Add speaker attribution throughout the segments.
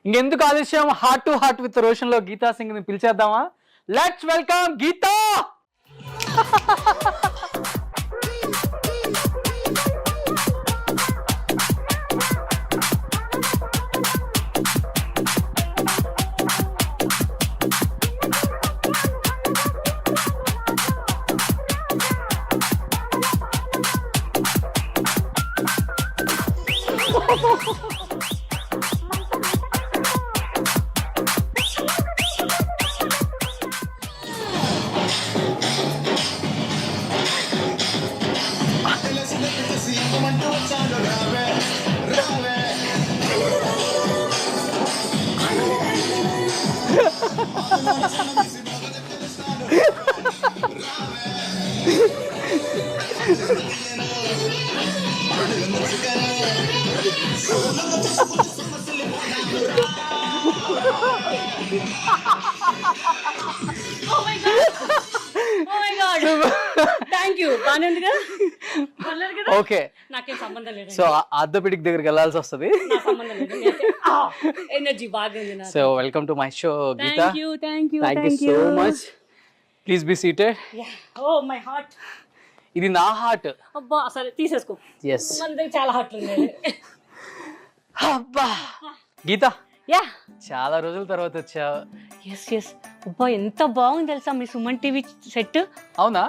Speaker 1: ఇంకెందుకు ఆలస్యం, heart to heart with Roshan లో గీతా సింగ్ ని పిలిచేద్దామా? Let's welcome Geeta. Okay, so orthopaedic దగ్గరికి వెళ్ళాల్సి వస్తుంది. So welcome to my show Geeta. Thank you so much. Please be seated.
Speaker 2: My heart,
Speaker 1: ఇది నా హార్ట్.
Speaker 2: అబ్బా సరే తీసేసుకో.
Speaker 1: yes,
Speaker 2: మన దగ్గర చాలా హార్ట్లు ఉన్నాయి.
Speaker 1: అబ్బా గీతా,
Speaker 2: యా
Speaker 1: చాలా రోజుల తర్వాత వచ్చావు.
Speaker 2: ఎస్ అబ్బా ఎంత బాగుంది తెలుసా మీ సుమన్ టీవీ సెట్.
Speaker 1: అవునా?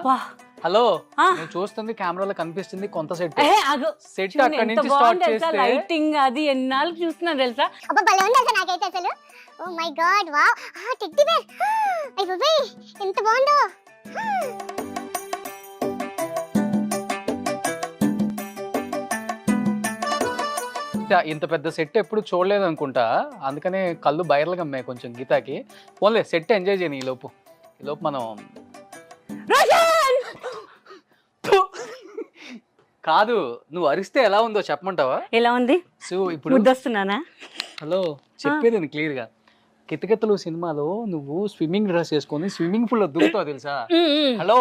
Speaker 1: హలో, నేను చూస్తుంది కెమెరాలో కనిపిస్తుంది కొంత సెట్. సెట్ అక్కడ నుంచి స్టార్ట్ చేస్తే
Speaker 2: లైటింగ్ అది ఎన్నాళ్ళు చూస్తున్నాను తెలుసా.
Speaker 3: అబ్బా భలే ఉంది అసలు నాకైతే అసలు. Oh my god, wow, teddy bear. అయ్యో బేబీ ఎంత బాగుందో.
Speaker 1: ఇంత పెద్ద సెట్ ఎప్పుడు చూడలేదు అనుకుంటా, అందుకనే కళ్ళు బయర్లుగా అమ్మాయి కొంచెం గీతాకి. పోన్లే, సెట్ ఎంజాయ్ చేయని ఈ లోపు మనం. కాదు, నువ్వు అరిస్తే ఎలా ఉందో చెప్పమంటావా?
Speaker 2: ఎలా ఉంది?
Speaker 1: సో ఇప్పుడు
Speaker 2: వస్తున్నానా?
Speaker 1: హలో, చెప్పేది క్లియర్ గా. కితకితలు సినిమాలో నువ్వు స్విమ్మింగ్ డ్రెస్ వేసుకొని స్విమ్మింగ్ పూల్ లో దూకుతావు తెలుసా? హలో,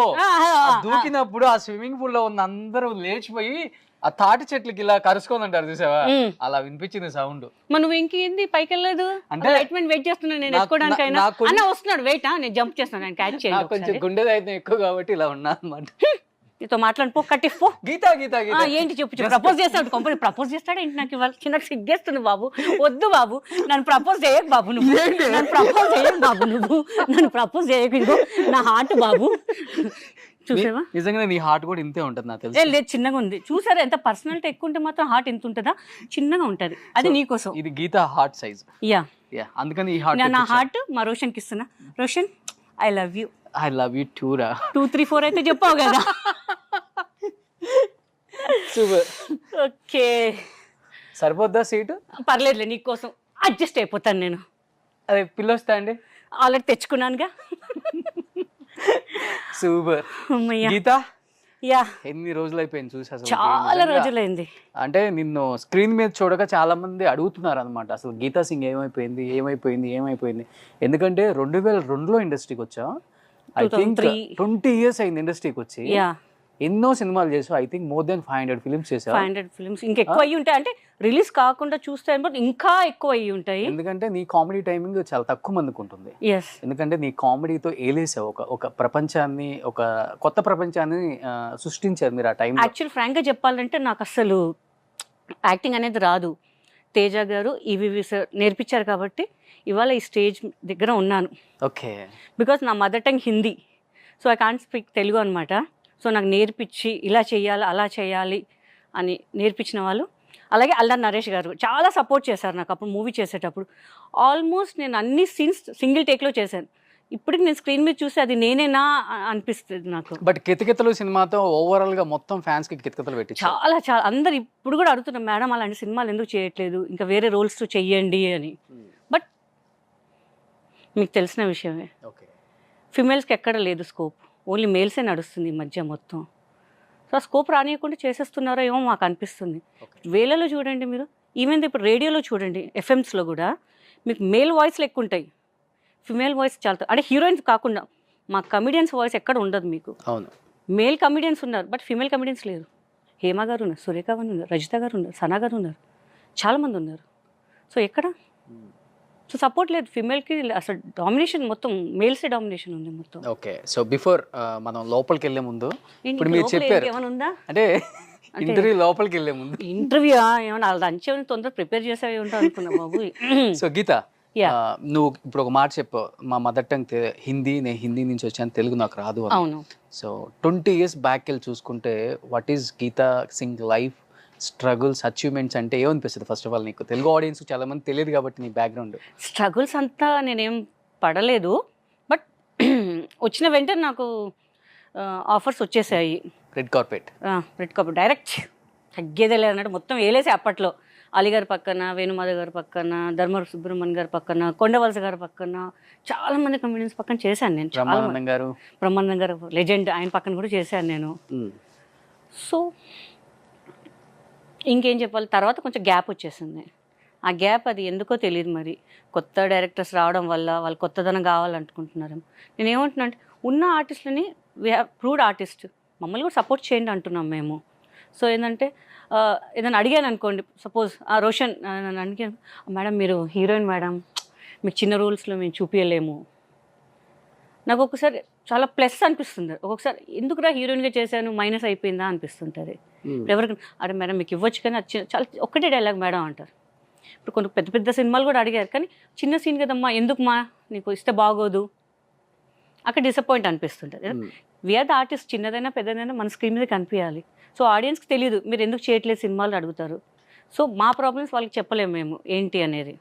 Speaker 1: దూకినప్పుడు ఆ స్విమ్మింగ్ పూల్ లో ఉన్న అందరూ లేచిపోయి ఆ తాటి చెట్లకి ఇలా కరుచుకొని అంటారు చూసావా, అలా వినిపించింది సౌండ్.
Speaker 2: మనం ఇంకేంది పైకి వెళ్ళలేదు అంటే వెయిట్ చేస్తున్నాను నేను ఎక్కోడానికి. అయినా వస్తున్నాడు, వెయిట్ నేను జంప్ చేస్తాను, నేను క్యాచ్ చేయాలి.
Speaker 1: కొంచెం గుండె అయితే ఎక్కువ కాబట్టి ఇలా ఉన్నా అన్నమాట.
Speaker 2: నీతో మాట్లాడిపో, కట్టిపో.
Speaker 1: గీతా గీతా గీతా
Speaker 2: ఏంటి చెప్పు. ప్రపోజ్ చేస్తాడు, కంపెనీ ప్రపోజ్ చేస్తాడు ఏంటి? నాకు ఇవాళ చిన్న సిగ్గేస్తుంది బాబు. వద్దు బాబు, నన్ను ప్రపోజ్ చేయకు బాబు. నువ్వు నన్ను ప్రపోజ్ చేయకు బాబు. నన్ను ప్రపోజ్ చేయకు. ఇదిగో నా హార్ట్ బాబు, చూసావా?
Speaker 1: నిజంగా నీ హార్ట్ కూడా ఇంతే ఉంటుంది నాకు తెలుసు.
Speaker 2: లేదు, చిన్నగా ఉంది. చూసారా ఎంత పర్సనాలిటీ ఎక్కువ ఉంటే మాత్రం హార్ట్ ఎంత ఉంటుందా? చిన్నగా ఉంటది. అది నీకోసం.
Speaker 1: ఇది గీతా హార్ట్ సైజ్.
Speaker 2: యా,
Speaker 1: అందుకని ఈ హార్ట్
Speaker 2: నా హార్ట్ మా రోషన్ కి ఇస్తున్నా. Roshan, I love you.
Speaker 1: I love you too రా.
Speaker 2: 2, 3, 4 అయితే చెప్పావు కదా.
Speaker 1: సూపర్.
Speaker 2: ఓకే,
Speaker 1: సరిపోద్దా సీటు?
Speaker 2: పర్లేదులే, నీకోసం అడ్జస్ట్ అయిపోతాను నేను.
Speaker 1: అదే పిల్ల వస్తా అండి,
Speaker 2: ఆల్రెడీ తెచ్చుకున్నానుగా.
Speaker 1: సూపర్. గీతా,
Speaker 2: యా
Speaker 1: ఎన్ని రోజులు అయిపోయింది చూసి అసలు.
Speaker 2: చాలా రోజులైంది.
Speaker 1: అంటే నిన్ను స్క్రీన్ మీద చూడగా చాలా మంది అడుగుతున్నారు అనమాట, అసలు గీతా సింగ్ ఏమైపోయింది. ఎందుకంటే 2002లో ఇండస్ట్రీకి వచ్చా. ఐ థింక్ 20 years అయింది ఇండస్ట్రీకి వచ్చి. ఎన్నో సినిమాలు చేసావు. I think more than 500 films చేసావు.
Speaker 2: 500 films ఇంకా ఎక్కువ అయ్యి ఉంటాయి. అంటే రిలీజ్ కాకుండా చూస్తే ఇంకా ఎక్కువ అయ్యి ఉంటాయి.
Speaker 1: ఎందుకంటే నీ కామెడీ టైమింగ్ చాలా తక్కువ మందికి ఉంటుంది. ఎందుకంటే నీ కామెడీతో ఏలేసావు ఒక ప్రపంచాన్ని, ఒక కొత్త ప్రపంచాన్ని సృష్టించారు మీరు ఆ టైం.
Speaker 2: యాక్చువల్ ఫ్రాంక్ గా చెప్పాలంటే నాకు అసలు యాక్టింగ్ అనేది రాదు. తేజ గారు, ఈవీవి సార్ నేర్పించారు కాబట్టి ఇవాళ ఈ స్టేజ్ దగ్గర ఉన్నాను.
Speaker 1: ఓకే,
Speaker 2: బికాస్ నా mother tongue Hindi, so I can't speak Telugu అనమాట. సో నాకు నేర్పించి ఇలా చేయాలి అలా చేయాలి అని నేర్పించిన వాళ్ళు. అలాగే అల్లరి నరేష్ గారు చాలా సపోర్ట్ చేశారు నాకు అప్పుడు మూవీ చేసేటప్పుడు. ఆల్మోస్ట్ నేను అన్ని సీన్స్ సింగిల్ టేక్లో చేశాను. ఇప్పటికి నేను స్క్రీన్ మీద చూసి అది నేనేనా అనిపిస్తుంది నాకు.
Speaker 1: బట్ కితకితలు సినిమాతో ఓవరాల్ గా మొత్తం ఫ్యాన్స్ కి కితకితలు పెట్టి
Speaker 2: చాలా అందరు ఇప్పుడు కూడా అడుగుతున్నారు, మేడం అలాంటి సినిమాలు ఎందుకు చేయట్లేదు, ఇంకా వేరే రోల్స్ చెయ్యండి అని. బట్ మీకు తెలిసిన విషయమే, ఫిమేల్స్కి ఎక్కడ లేదు స్కోప్, ఓన్లీ మేల్సే నడుస్తుంది ఈ మధ్య మొత్తం. సో ఆ స్కోప్ రానియకుండా చేసేస్తున్నారో ఏమో మాకు అనిపిస్తుంది. వేలలో చూడండి మీరు, ఈవెన్ ఇప్పుడు రేడియోలో చూడండి, ఎఫ్ఎంస్లో కూడా మీకు మేల్ వాయిస్లు ఎక్కువ ఉంటాయి, ఫిమేల్ వాయిస్ చాలా. అంటే హీరోయిన్స్ కాకుండా మా కమిడియన్స్ వాయిస్ ఎక్కడ ఉండదు మీకు.
Speaker 1: అవును,
Speaker 2: మేల్ కమిడియన్స్ ఉన్నారు బట్ ఫిమేల్ కమిడియన్స్ లేరు. హేమ గారు ఉన్నారు, సురేఖ గారు ఉన్నారు, రజిత గారు ఉన్నారు, సనా గారు ఉన్నారు, చాలామంది ఉన్నారు. సో ఎక్కడ సో సపోర్ట్ లేదు ఫిమేల్కి, అసలు డామినేషన్ మొత్తం మేల్సే డామినేషన్ ఉంది మొత్తం.
Speaker 1: ఓకే, సో బిఫోర్ మనం లోపలికి వెళ్ళే ముందు ఇప్పుడు మీరు చెప్పారు
Speaker 2: ఏమైనా ఉందా
Speaker 1: అంటే ఇంటర్వ్యూ లోపలికి వెళ్ళే ముందు
Speaker 2: ఇంటర్వ్యూ ఏమైనా వాళ్ళ లంచ్ ఏమైనా తొందరగా ప్రిపేర్ చేసేవి ఉంటా అనుకున్నా బాబు.
Speaker 1: సో గీత, నువ్వు ఇప్పుడు ఒక మాట చెప్పు, మా మదర్ టంగ్ హిందీ, నేను హిందీ నుంచి వచ్చాను, తెలుగు నాకు రాదు అని.
Speaker 2: అవును.
Speaker 1: సో 20 years బ్యాక్ వెళ్ళి చూసుకుంటే what is Geeta Singh life struggles, achievements అంటే ఏమనిపిస్తుంది? ఫస్ట్ ఆఫ్ ఆల్ నీకు తెలుగు ఆడియన్స్ చాలా మంది తెలియదు కాబట్టి నీ బ్యాక్గ్రౌండ్.
Speaker 2: స్ట్రగుల్స్ అంతా నేనేం పడలేదు, బట్ వచ్చిన వెంటనే నాకు ఆఫర్స్ వచ్చేసాయి.
Speaker 1: రెడ్ కార్పెట్
Speaker 2: డైరెక్ట్ తగ్గేదే లేదన్నట్టు మొత్తం వేలేసి అప్పట్లో అలీ గారి పక్కన, వేణుమాధవ్ గారి పక్కన, ధర్మ సుబ్రహ్మణ్యం గారి పక్కన, కొండవలస గారి పక్కన, చాలా మంది కమెడియన్స్ పక్కన చేశాను నేను. బ్రహ్మానందం గారు లెజెండ్, ఆయన పక్కన కూడా చేశాను నేను. సో ఇంకేం చెప్పాలి, తర్వాత కొంచెం గ్యాప్ వచ్చేసింది. ఆ గ్యాప్ అది ఎందుకో తెలియదు, మరి కొత్త డైరెక్టర్స్ రావడం వల్ల వాళ్ళు కొత్తదనం కావాలనుకుంటున్నారు. నేను ఏమంటున్నా అంటే ఉన్న ఆర్టిస్టులని వీ హ్యావ్ ప్రూవ్డ్ ఆర్టిస్ట్, మమ్మల్ని కూడా సపోర్ట్ చేయండి అంటున్నాం మేము. సో ఏంటంటే ఏదైనా అడిగాను అనుకోండి, సపోజ్ రోషన్ నన్ను అడిగాను, మేడం మీరు హీరోయిన్ మేడం, మీకు చిన్న రూల్స్లో మేము చూపించలేము. నాకు ఒకసారి చాలా ప్లస్ అనిపిస్తుంది, ఒక్కొక్కసారి ఎందుకురా హీరోయిన్గా చేశాను మైనస్ అయిపోయిందా అనిపిస్తుంటుంది. ఎవరికి అరే మేడం మీకు ఇవ్వచ్చు కానీ అది చాలా ఒక్కటే డైలాగ్ మేడం అంటారు. ఇప్పుడు కొన్ని పెద్ద పెద్ద సినిమాలు కూడా అడిగారు, కానీ చిన్న సీన్ కదమ్మా, ఎందుకు మా నీకు ఇస్తే బాగోదు, అక్కడ డిసప్పాయింట్ అనిపిస్తుంటుంది. వీఆర్ ద ఆర్టిస్ట్, చిన్నదైనా పెద్దదైనా మన స్క్రీన్ మీద కనిపించాలి. సో ఆడియన్స్కి తెలియదు మీరు ఎందుకు చేయట్లేదు సినిమాలు అడుగుతారు. సో మా ప్రాబ్లమ్స్ వాళ్ళకి చెప్పలేము మేము ఏంటి అనేది.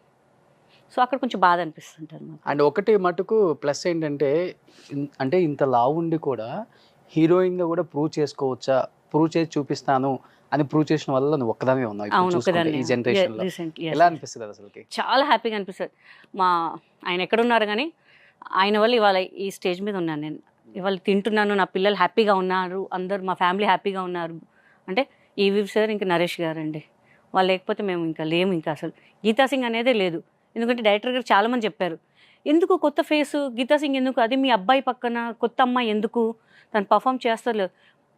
Speaker 2: సో అక్కడ కొంచెం బాధ అనిపిస్తుంటారు మాకు.
Speaker 1: అండ్ ఒకటి మటుకు ప్లస్ ఏంటంటే, అంటే ఇంత లావు ఉండి కూడా హీరోయిన్గా కూడా ప్రూవ్ చేసుకోవచ్చా, ప్రూవ్ చేసి చూపిస్తాను అని ప్రూవ్ చేసిన వల్ల నువ్వు ఒక్కదానే ఉన్నావు ఈ జనరేషన్లో. ఎలా అనిపిస్తుంది అసలుకి?
Speaker 2: చాలా హ్యాపీగా అనిపిస్తుంది. మా ఆయన ఎక్కడున్నారు కానీ ఆయన వల్ల ఇవాళ ఈ స్టేజ్ మీద ఉన్నాను నేను, ఇవాళ తింటున్నాను, నా పిల్లలు హ్యాపీగా ఉన్నారు, అందరు మా ఫ్యామిలీ హ్యాపీగా ఉన్నారు. అంటే ఈవీ సార్ ఇంకా నరేష్ గారు అండి, వాళ్ళు లేకపోతే మేము ఇంకా లేము. ఇంకా అసలు గీతా సింగ్ అనేదే లేదు. ఎందుకంటే డైరెక్టర్ గారు చాలామంది చెప్పారు, ఎందుకు కొత్త ఫేసు గీతా సింగ్ ఎందుకు, అది మీ అబ్బాయి పక్కన కొత్త అమ్మాయి ఎందుకు తను పర్ఫామ్ చేస్తారు.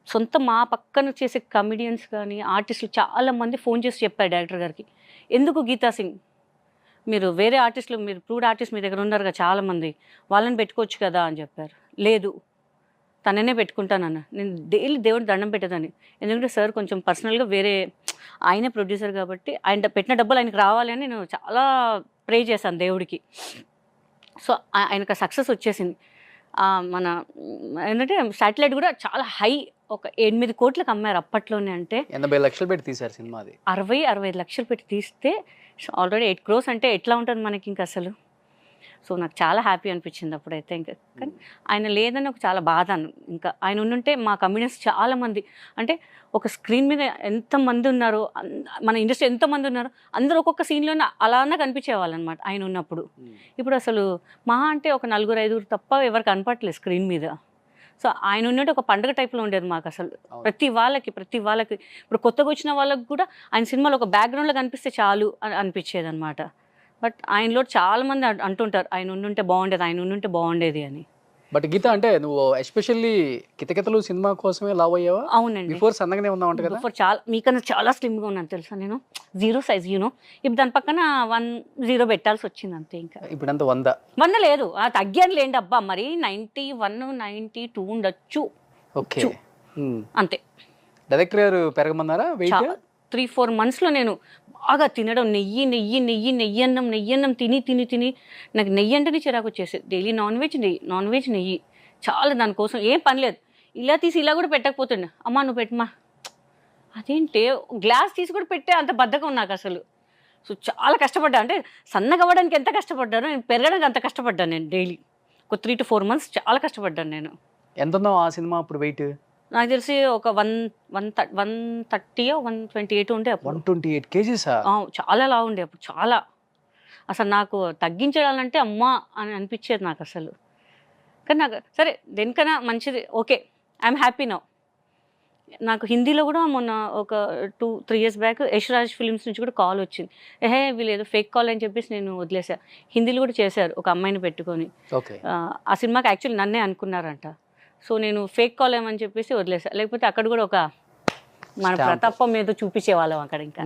Speaker 2: సొంత మా పక్కన చేసే కమెడియన్స్ కానీ ఆర్టిస్టులు చాలామంది ఫోన్ చేసి చెప్పారు డైరెక్టర్ గారికి, ఎందుకు గీతా సింగ్, మీరు వేరే ఆర్టిస్టులు, మీరు ప్రూవ్డ్ ఆర్టిస్ట్ మీ దగ్గర ఉన్నారు కదా చాలామంది, వాళ్ళని పెట్టుకోవచ్చు కదా అని చెప్పారు. లేదు తననే పెట్టుకుంటానన్న, నేను డైలీ దేవుడికి దండం పెట్టేదాన్ని. ఎందుకంటే సార్ కొంచెం పర్సనల్గా వేరే, ఆయనే ప్రొడ్యూసర్ కాబట్టి ఆయన పెట్టిన డబ్బులు ఆయనకు రావాలి అని నేను చాలా ప్రే చేశాను దేవుడికి. సో ఆయనకు సక్సెస్ వచ్చేసింది. మన ఏంటంటే శాటిలైట్ కూడా చాలా హై, ఒక 8 కోట్లకు అమ్మారు అప్పట్లోనే. అంటే
Speaker 1: 80 లక్షలు పెట్టి తీశారు సినిమా, అది
Speaker 2: 65 లక్షలు పెట్టి తీస్తే ఆల్రెడీ 8 crores అంటే ఎట్లా ఉంటుంది మనకి ఇంకా అసలు. సో నాకు చాలా హ్యాపీ అనిపించింది అప్పుడైతే. ఇంకా కానీ ఆయన లేదని ఒక చాలా బాధ. ఇంకా ఆయన ఉండుంటే మా కమ్యూనిటీస్ చాలామంది, అంటే ఒక స్క్రీన్ మీద ఎంతమంది ఉన్నారో, మన ఇండస్ట్రీ ఎంతమంది ఉన్నారో అందరూ ఒక్కొక్క సీన్లోనే అలానే కనిపించేవాళ్ళు అనమాట ఆయన ఉన్నప్పుడు. ఇప్పుడు అసలు మహా అంటే ఒక 4-5 తప్ప ఎవరు కనపడలేదు స్క్రీన్ మీద. సో ఆయన ఉన్నట్టు ఒక పండుగ టైప్లో ఉండేది మాకు అసలు. ప్రతి వాళ్ళకి ఇప్పుడు కొత్తగా వచ్చిన వాళ్ళకి కూడా ఆయన సినిమాలో ఒక బ్యాక్గ్రౌండ్లో కనిపిస్తే చాలు అని అనిపించేది అనమాట. బట్ ఆయనలో చాలామంది అంటుంటారు ఆయన ఉండుంటే బాగుండేది అని.
Speaker 1: బట్ గీత, అంటే నువ్వు ఎస్పెషల్లీ కితకితలు సినిమా కోసమే లావ్ అయ్యావా?
Speaker 2: అవునండి.
Speaker 1: బిఫోర్ సన్నగానే ఉన్నావు కదా?
Speaker 2: బిఫోర్ చాలా, మీకన్నా చాలా స్లిమ్గా ఉన్నాను తెలుసా నేను. 0 size ఇప్పుడు దాని పక్కన 1 పెట్టాల్సి వచ్చింది అంతే. ఇంకా
Speaker 1: ఇప్పుడు అంత 100
Speaker 2: లేదు, తగ్గాను లేండి అబ్బా, మరి 91, 92 ఉండొచ్చు.
Speaker 1: ఓకే,
Speaker 2: అంతే.
Speaker 1: డైరెక్టర్ గారు పెరగమన్నారా వెయిట్?
Speaker 2: 3-4 monthsలో నేను బాగా తినడం, నెయ్యి అన్నం తిని నాకు నెయ్యి అంటేనే చిరాకు వచ్చేసేది. డైలీ నాన్ వెజ్ నెయ్యి చాలా, దానికోసం ఏం పని లేదు. ఇలా తీసి ఇలా కూడా పెట్టకపోతుండే, అమ్మా నువ్వు పెట్టమా, అదేంటి గ్లాస్ తీసి కూడా పెట్టే అంత బద్ధకం నాకు అసలు. సో చాలా కష్టపడ్డా, అంటే సన్నగా అవ్వడానికి ఎంత కష్టపడ్డానో నేను పెరగడానికి అంత కష్టపడ్డాను నేను. డైలీ ఒక 3-4 months చాలా కష్టపడ్డాను నేను.
Speaker 1: ఎంత ఉన్నావు ఆ సినిమా అప్పుడు వెయిట్?
Speaker 2: నాకు తెలిసి ఒక 130 or 128 ఉండే అప్పుడు.
Speaker 1: 128 kgs?
Speaker 2: చాలా లా ఉండే అప్పుడు, చాలా. అసలు నాకు తగ్గించాలంటే అమ్మా అని అనిపించేది నాకు అసలు. కానీ నాకు సరే దేనికైనా మంచిది, ఓకే, ఐఎమ్ హ్యాపీ నౌ. నాకు హిందీలో కూడా మొన్న ఒక 2-3 years బ్యాక్ యశ్రాజ్ ఫిలిమ్స్ నుంచి కూడా కాల్ వచ్చింది. వీళ్ళు ఏదో ఫేక్ కాల్ అని చెప్పేసి నేను వదిలేసా. హిందీలో కూడా చేశారు ఒక అమ్మాయిని పెట్టుకొని. ఆ సినిమాకి యాక్చువల్లీ నన్నే అనుకున్నారంట. సో నేను ఫేక్ కాల్ ఏమని చెప్పేసి వదిలేసా, లేకపోతే అక్కడ కూడా ఒక మన ప్రతాపం మీద చూపించేవాళ్ళం అక్కడ. ఇంకా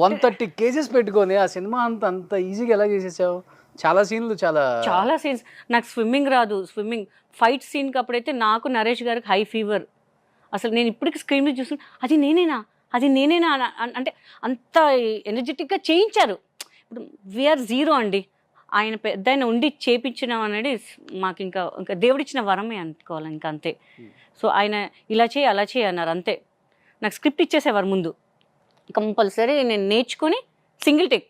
Speaker 1: 130 kgs పెట్టుకొని ఆ సినిమా అంత ఈజీగా ఎలా చేసేసావు? చాలా సీన్లు
Speaker 2: చాలా సీన్స్. నాకు స్విమ్మింగ్ రాదు. స్విమ్మింగ్ ఫైట్ సీన్కి అప్పుడైతే నాకు నరేష్ గారికి హై ఫీవర్. అసలు నేను ఇప్పటికి స్క్రీన్ మీద చూస్తున్నా అది నేనేనా అంటే అంత ఎనర్జెటిక్గా చేయించారు. ఇప్పుడు వీఆర్ జీరో అండి. ఆయన పెద్ద ఆయన ఉండి చేపించడం అనేది మాకు ఇంకా దేవుడిచ్చిన వరమే అనుకోవాలి, ఇంకా అంతే. సో ఆయన ఇలా చేయి అలా చేయి అన్నారు అంతే. నాకు స్క్రిప్ట్ ఇచ్చేసేవారు ముందు, కంపల్సరీ నేను నేర్చుకొని సింగిల్ టేక్